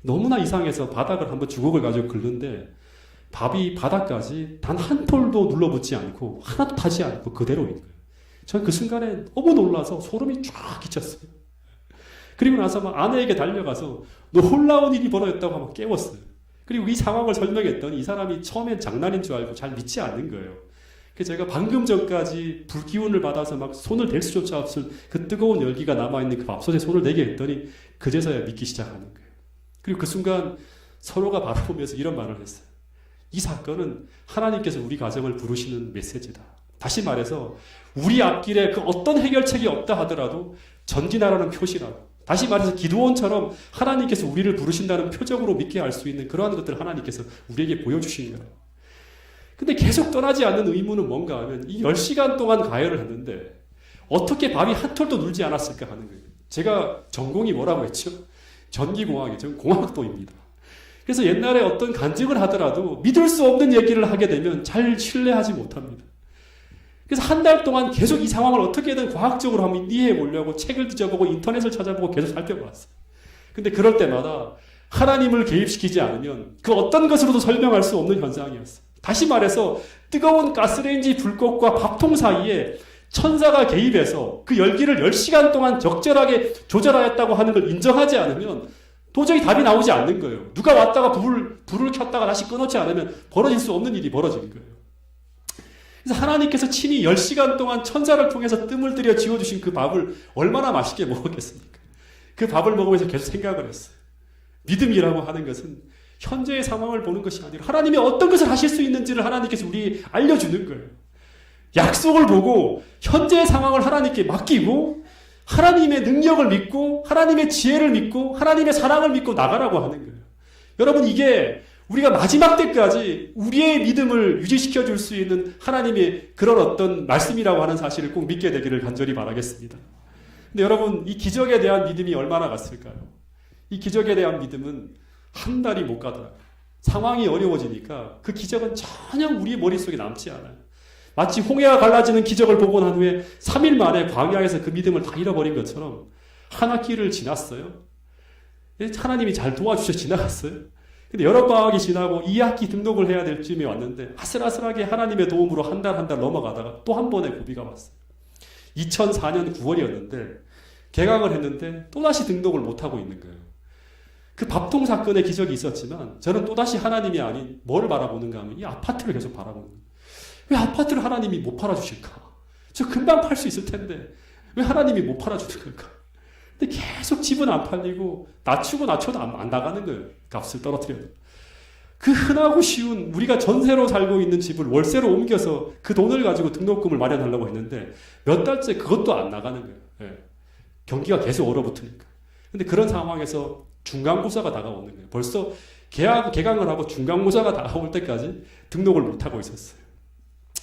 너무나 이상해서 바닥을 한번 주걱을 가지고 긁는데 밥이 바닥까지 단 한 톨도 눌러붙지 않고 하나도 타지 않고 그대로인 거예요. 저는 그 순간에 너무 놀라서 소름이 쫙 끼쳤어요. 그리고 나서 막 아내에게 달려가서 놀라운 일이 벌어졌다고 한번 깨웠어요. 그리고 이 상황을 설명했더니 이 사람이 처음엔 장난인 줄 알고 잘 믿지 않는 거예요. 그래서 제가 방금 전까지 불기운을 받아서 막 손을 댈 수조차 없을 그 뜨거운 열기가 남아있는 그 밥솥에 손을 대게 했더니 그제서야 믿기 시작하는 거예요. 그리고 그 순간 서로가 바라보면서 이런 말을 했어요. 이 사건은 하나님께서 우리 가정을 부르시는 메시지다. 다시 말해서 우리 앞길에 그 어떤 해결책이 없다 하더라도 전진하라는 표시라고. 다시 말해서 기드온처럼 하나님께서 우리를 부르신다는 표적으로 믿게 할 수 있는 그러한 것들을 하나님께서 우리에게 보여주신 거예요. 근데 계속 떠나지 않는 의문은 뭔가 하면 이 10시간 동안 가열을 했는데 어떻게 밥이 한 톨도 눌지 않았을까 하는 거예요. 제가 전공이 뭐라고 했죠? 전기공학이죠. 공학도입니다. 그래서 옛날에 어떤 간증을 하더라도 믿을 수 없는 얘기를 하게 되면 잘 신뢰하지 못합니다. 그래서 한 달 동안 계속 이 상황을 어떻게든 과학적으로 한번 이해해 보려고 책을 뒤져보고 인터넷을 찾아보고 계속 살펴봤어요. 근데 그럴 때마다 하나님을 개입시키지 않으면 그 어떤 것으로도 설명할 수 없는 현상이었어요. 다시 말해서 뜨거운 가스레인지 불꽃과 밥통 사이에 천사가 개입해서 그 열기를 10시간 동안 적절하게 조절하였다고 하는 걸 인정하지 않으면 도저히 답이 나오지 않는 거예요. 누가 왔다가 불을 켰다가 다시 끊어지 않으면 벌어질 수 없는 일이 벌어지는 거예요. 그래서 하나님께서 친히 10시간 동안 천사를 통해서 뜸을 들여 지어주신 그 밥을 얼마나 맛있게 먹었겠습니까? 그 밥을 먹으면서 계속 생각을 했어요. 믿음이라고 하는 것은 현재의 상황을 보는 것이 아니라 하나님이 어떤 것을 하실 수 있는지를 하나님께서 우리 알려주는 거예요. 약속을 보고 현재의 상황을 하나님께 맡기고 하나님의 능력을 믿고 하나님의 지혜를 믿고 하나님의 사랑을 믿고 나가라고 하는 거예요. 여러분 이게 우리가 마지막 때까지 우리의 믿음을 유지시켜 줄 수 있는 하나님의 그런 어떤 말씀이라고 하는 사실을 꼭 믿게 되기를 간절히 바라겠습니다. 근데 여러분 이 기적에 대한 믿음이 얼마나 갔을까요? 이 기적에 대한 믿음은 한 달이 못 가더라고요. 상황이 어려워지니까 그 기적은 전혀 우리 머릿속에 남지 않아요. 마치 홍해가 갈라지는 기적을 보고 난 후에 3일 만에 광야에서 그 믿음을 다 잃어버린 것처럼 한 학기를 지났어요. 하나님이 잘 도와주셔 지나갔어요. 근데 여러 방학이 지나고 2학기 등록을 해야 될 쯤에 왔는데 아슬아슬하게 하나님의 도움으로 한 달 한 달 넘어가다가 또 한 번의 고비가 왔어요. 2004년 9월이었는데 개강을 했는데 또다시 등록을 못하고 있는 거예요. 그 밥통 사건의 기적이 있었지만 저는 또다시 하나님이 아닌 뭐를 바라보는가 하면 이 아파트를 계속 바라보는 거예요. 왜 아파트를 하나님이 못 팔아주실까? 저 금방 팔 수 있을 텐데 왜 하나님이 못 팔아주는 걸까? 근데 계속 집은 안 팔리고 낮춰도 안 나가는 거예요. 값을 떨어뜨려도. 그 흔하고 쉬운 우리가 전세로 살고 있는 집을 월세로 옮겨서 그 돈을 가지고 등록금을 마련하려고 했는데 몇 달째 그것도 안 나가는 거예요. 예. 경기가 계속 얼어붙으니까. 근데 그런 상황에서 중간고사가 다가오는 거예요. 벌써 개강을 하고 중간고사가 다가올 때까지 등록을 못하고 있었어요.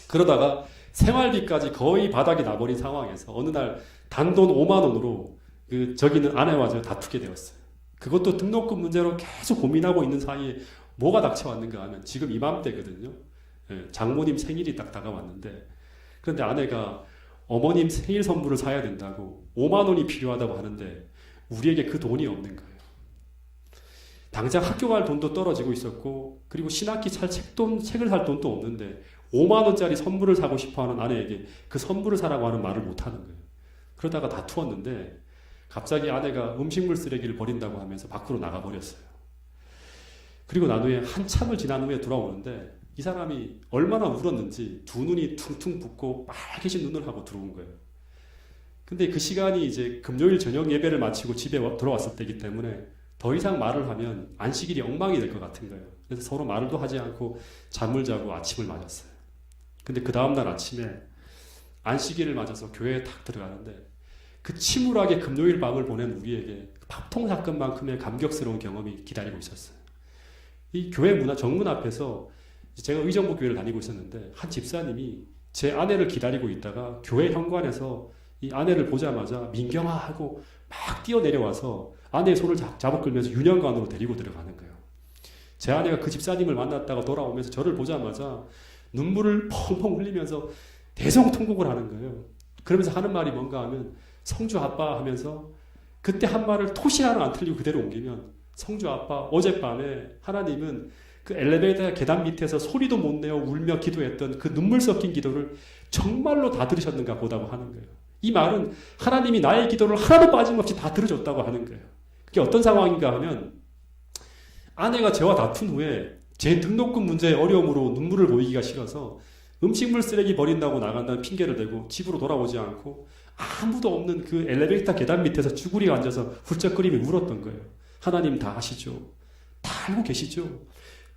그러다가 생활비까지 거의 바닥이 나버린 상황에서 어느 날 단돈 5만 원으로 저기는 아내와 저 다투게 되었어요. 그것도 등록금 문제로 계속 고민하고 있는 사이에 뭐가 닥쳐왔는가 하면 지금 이맘때거든요. 장모님 생일이 딱 다가왔는데 그런데 아내가 어머님 생일 선물을 사야 된다고 5만 원이 필요하다고 하는데 우리에게 그 돈이 없는 거예요. 당장 학교 갈 돈도 떨어지고 있었고 그리고 신학기 책을 살 돈도 없는데 5만 원짜리 선물을 사고 싶어하는 아내에게 그 선물을 사라고 하는 말을 못하는 거예요. 그러다가 다투었는데 갑자기 아내가 음식물 쓰레기를 버린다고 하면서 밖으로 나가버렸어요. 그리고 난 후에 한참을 지난 후에 돌아오는데 이 사람이 얼마나 울었는지 두 눈이 퉁퉁 붓고 빨개진 눈을 하고 들어온 거예요. 근데 그 시간이 이제 금요일 저녁 예배를 마치고 집에 돌아왔을 때이기 때문에 더 이상 말을 하면 안식일이 엉망이 될 것 같은 거예요. 그래서 서로 말도 하지 않고 잠을 자고 아침을 맞았어요. 근데 그 다음날 아침에 안식일을 맞아서 교회에 탁 들어가는데 그 침울하게 금요일 밤을 보낸 우리에게 밥통 사건만큼의 감격스러운 경험이 기다리고 있었어요. 이 교회 정문 앞에서 제가 의정부 교회를 다니고 있었는데 한 집사님이 제 아내를 기다리고 있다가 교회 현관에서 이 아내를 보자마자 민경아 하고 막 뛰어내려와서 아내의 손을 잡아 끌면서 유년관으로 데리고 들어가는 거예요. 제 아내가 그 집사님을 만났다가 돌아오면서 저를 보자마자 눈물을 펑펑 흘리면서 대성통곡을 하는 거예요. 그러면서 하는 말이 뭔가 하면 성주 아빠 하면서 그때 한 말을 토시 하나 안 틀리고 그대로 옮기면 성주 아빠 어젯밤에 하나님은 그 엘리베이터 계단 밑에서 소리도 못 내어 울며 기도했던 그 눈물 섞인 기도를 정말로 다 들으셨는가 보다고 하는 거예요. 이 말은 하나님이 나의 기도를 하나도 빠짐없이 다 들어줬다고 하는 거예요. 그게 어떤 상황인가 하면 아내가 저와 다툰 후에 제 등록금 문제의 어려움으로 눈물을 보이기가 싫어서 음식물 쓰레기 버린다고 나간다는 핑계를 대고 집으로 돌아오지 않고 아무도 없는 그 엘리베이터 계단 밑에서 쭈구리가 앉아서 훌쩍거리며 울었던 거예요. 하나님 다 아시죠? 다 알고 계시죠?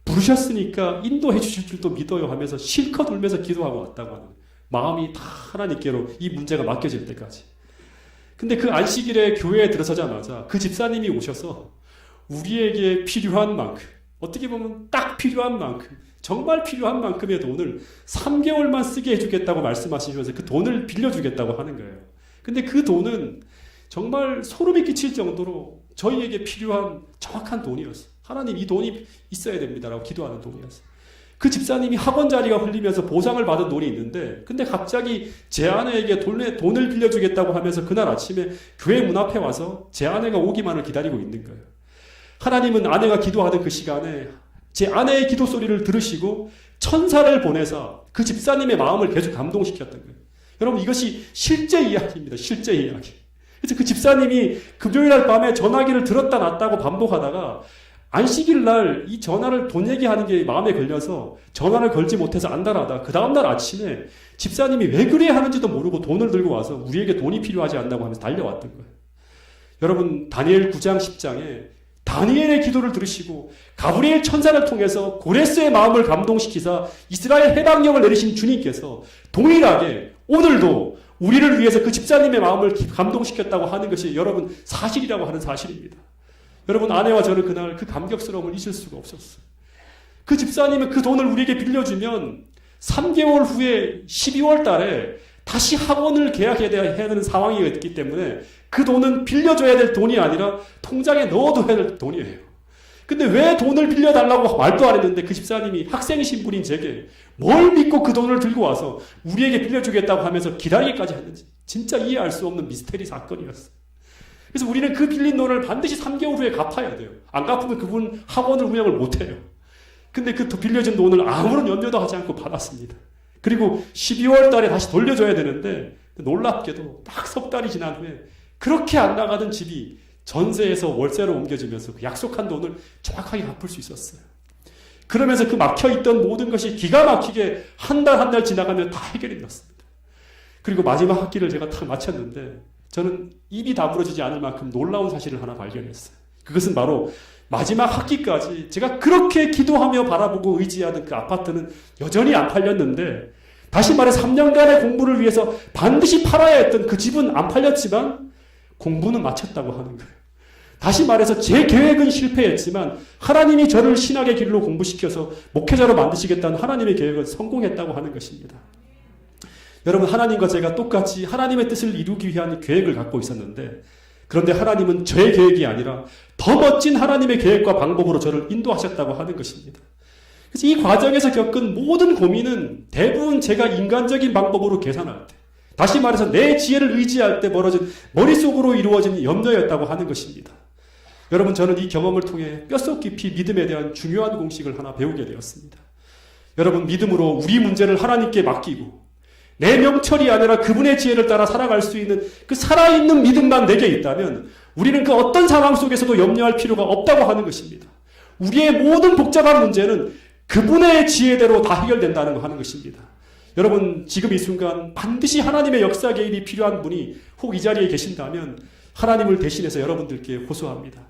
부르셨으니까 인도해 주실 줄도 믿어요 하면서 실컷 울면서 기도하고 왔다고 하는 거예요. 마음이 다 하나님께로 이 문제가 맡겨질 때까지. 근데 그 안식일에 교회에 들어서자마자 그 집사님이 오셔서 우리에게 필요한 만큼, 어떻게 보면 딱 필요한 만큼, 정말 필요한 만큼의 돈을 3개월만 쓰게 해주겠다고 말씀하시면서 그 돈을 빌려주겠다고 하는 거예요. 근데 그 돈은 정말 소름이 끼칠 정도로 저희에게 필요한 정확한 돈이었어요. 하나님 이 돈이 있어야 됩니다라고 기도하는 돈이었어요. 그 집사님이 학원 자리가 흘리면서 보상을 받은 돈이 있는데 근데 갑자기 제 아내에게 돈을 빌려주겠다고 하면서 그날 아침에 교회 문 앞에 와서 제 아내가 오기만을 기다리고 있는 거예요. 하나님은 아내가 기도하던 그 시간에 제 아내의 기도 소리를 들으시고 천사를 보내서 그 집사님의 마음을 계속 감동시켰던 거예요. 여러분 이것이 실제 이야기입니다. 실제 이야기. 그래서 그 집사님이 금요일 날 밤에 전화기를 들었다 놨다고 반복하다가 안식일 날 이 전화를 돈 얘기하는 게 마음에 걸려서 전화를 걸지 못해서 안달하다 그 다음날 아침에 집사님이 왜 그래 하는지도 모르고 돈을 들고 와서 우리에게 돈이 필요하지 않다고 하면서 달려왔던 거예요. 여러분 다니엘 9장 10장에 다니엘의 기도를 들으시고 가브리엘 천사를 통해서 고레스의 마음을 감동시키사 이스라엘 해방령을 내리신 주님께서 동일하게 오늘도 우리를 위해서 그 집사님의 마음을 감동시켰다고 하는 것이 여러분 사실이라고 하는 사실입니다. 여러분 아내와 저는 그날 그 감격스러움을 잊을 수가 없었어요. 그 집사님은 그 돈을 우리에게 빌려주면 3개월 후에 12월 달에 다시 학원을 계약해야 되는 상황이었기 때문에 그 돈은 빌려줘야 될 돈이 아니라 통장에 넣어둬야 될 돈이에요. 근데 왜 돈을 빌려달라고 말도 안 했는데 그 집사님이 학생 신분인 제게 뭘 믿고 그 돈을 들고 와서 우리에게 빌려주겠다고 하면서 기다리기까지 했는지 진짜 이해할 수 없는 미스테리 사건이었어요. 그래서 우리는 그 빌린 돈을 반드시 3개월 후에 갚아야 돼요. 안 갚으면 그분 학원을 운영을 못해요. 근데 그 빌려준 돈을 아무런 염려도 하지 않고 받았습니다. 그리고 12월 달에 다시 돌려줘야 되는데 놀랍게도 딱 석 달이 지난 후에 그렇게 안 나가던 집이 전세에서 월세로 옮겨지면서 그 약속한 돈을 정확하게 갚을 수 있었어요. 그러면서 그 막혀있던 모든 것이 기가 막히게 한 달 한 달 지나가면 다 해결이 되었습니다. 그리고 마지막 학기를 제가 딱 마쳤는데 저는 입이 다물어지지 않을 만큼 놀라운 사실을 하나 발견했어요. 그것은 바로 마지막 학기까지 제가 그렇게 기도하며 바라보고 의지하던 그 아파트는 여전히 안 팔렸는데 다시 말해 3년간의 공부를 위해서 반드시 팔아야 했던 그 집은 안 팔렸지만 공부는 마쳤다고 하는 거예요. 다시 말해서 제 계획은 실패했지만 하나님이 저를 신학의 길로 공부시켜서 목회자로 만드시겠다는 하나님의 계획은 성공했다고 하는 것입니다. 여러분, 하나님과 제가 똑같이 하나님의 뜻을 이루기 위한 계획을 갖고 있었는데 그런데 하나님은 저의 계획이 아니라 더 멋진 하나님의 계획과 방법으로 저를 인도하셨다고 하는 것입니다. 그래서 이 과정에서 겪은 모든 고민은 대부분 제가 인간적인 방법으로 계산할 때, 다시 말해서 내 지혜를 의지할 때 벌어진 머릿속으로 이루어진 염려였다고 하는 것입니다. 여러분, 저는 이 경험을 통해 뼛속 깊이 믿음에 대한 중요한 공식을 하나 배우게 되었습니다. 여러분, 믿음으로 우리 문제를 하나님께 맡기고 내 명철이 아니라 그분의 지혜를 따라 살아갈 수 있는 그 살아있는 믿음만 내게 있다면 우리는 그 어떤 상황 속에서도 염려할 필요가 없다고 하는 것입니다. 우리의 모든 복잡한 문제는 그분의 지혜대로 다 해결된다는 거 하는 것입니다. 여러분, 지금 이 순간 반드시 하나님의 역사 개입이 필요한 분이 혹 이 자리에 계신다면 하나님을 대신해서 여러분들께 호소합니다.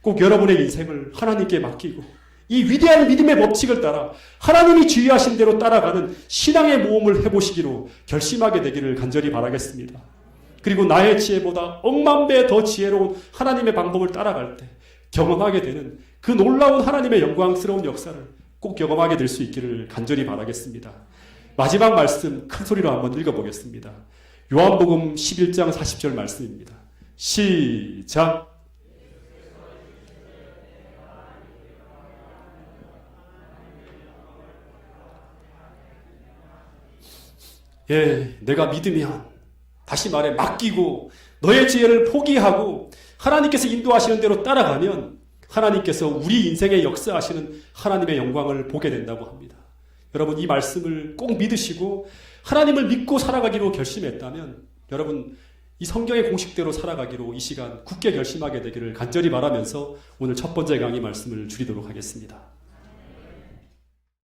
꼭 여러분의 인생을 하나님께 맡기고 이 위대한 믿음의 법칙을 따라 하나님이 지휘하신 대로 따라가는 신앙의 모험을 해보시기로 결심하게 되기를 간절히 바라겠습니다. 그리고 나의 지혜보다 억만 배 더 지혜로운 하나님의 방법을 따라갈 때 경험하게 되는 그 놀라운 하나님의 영광스러운 역사를 꼭 경험하게 될 수 있기를 간절히 바라겠습니다. 마지막 말씀 큰 소리로 한번 읽어보겠습니다. 요한복음 11장 40절 말씀입니다. 시작. 예, 내가 믿으면, 다시 말해 맡기고 너의 지혜를 포기하고 하나님께서 인도하시는 대로 따라가면 하나님께서 우리 인생에 역사하시는 하나님의 영광을 보게 된다고 합니다. 여러분, 이 말씀을 꼭 믿으시고 하나님을 믿고 살아가기로 결심했다면 여러분, 이 성경의 공식대로 살아가기로 이 시간 굳게 결심하게 되기를 간절히 바라면서 오늘 첫 번째 강의 말씀을 줄이도록 하겠습니다.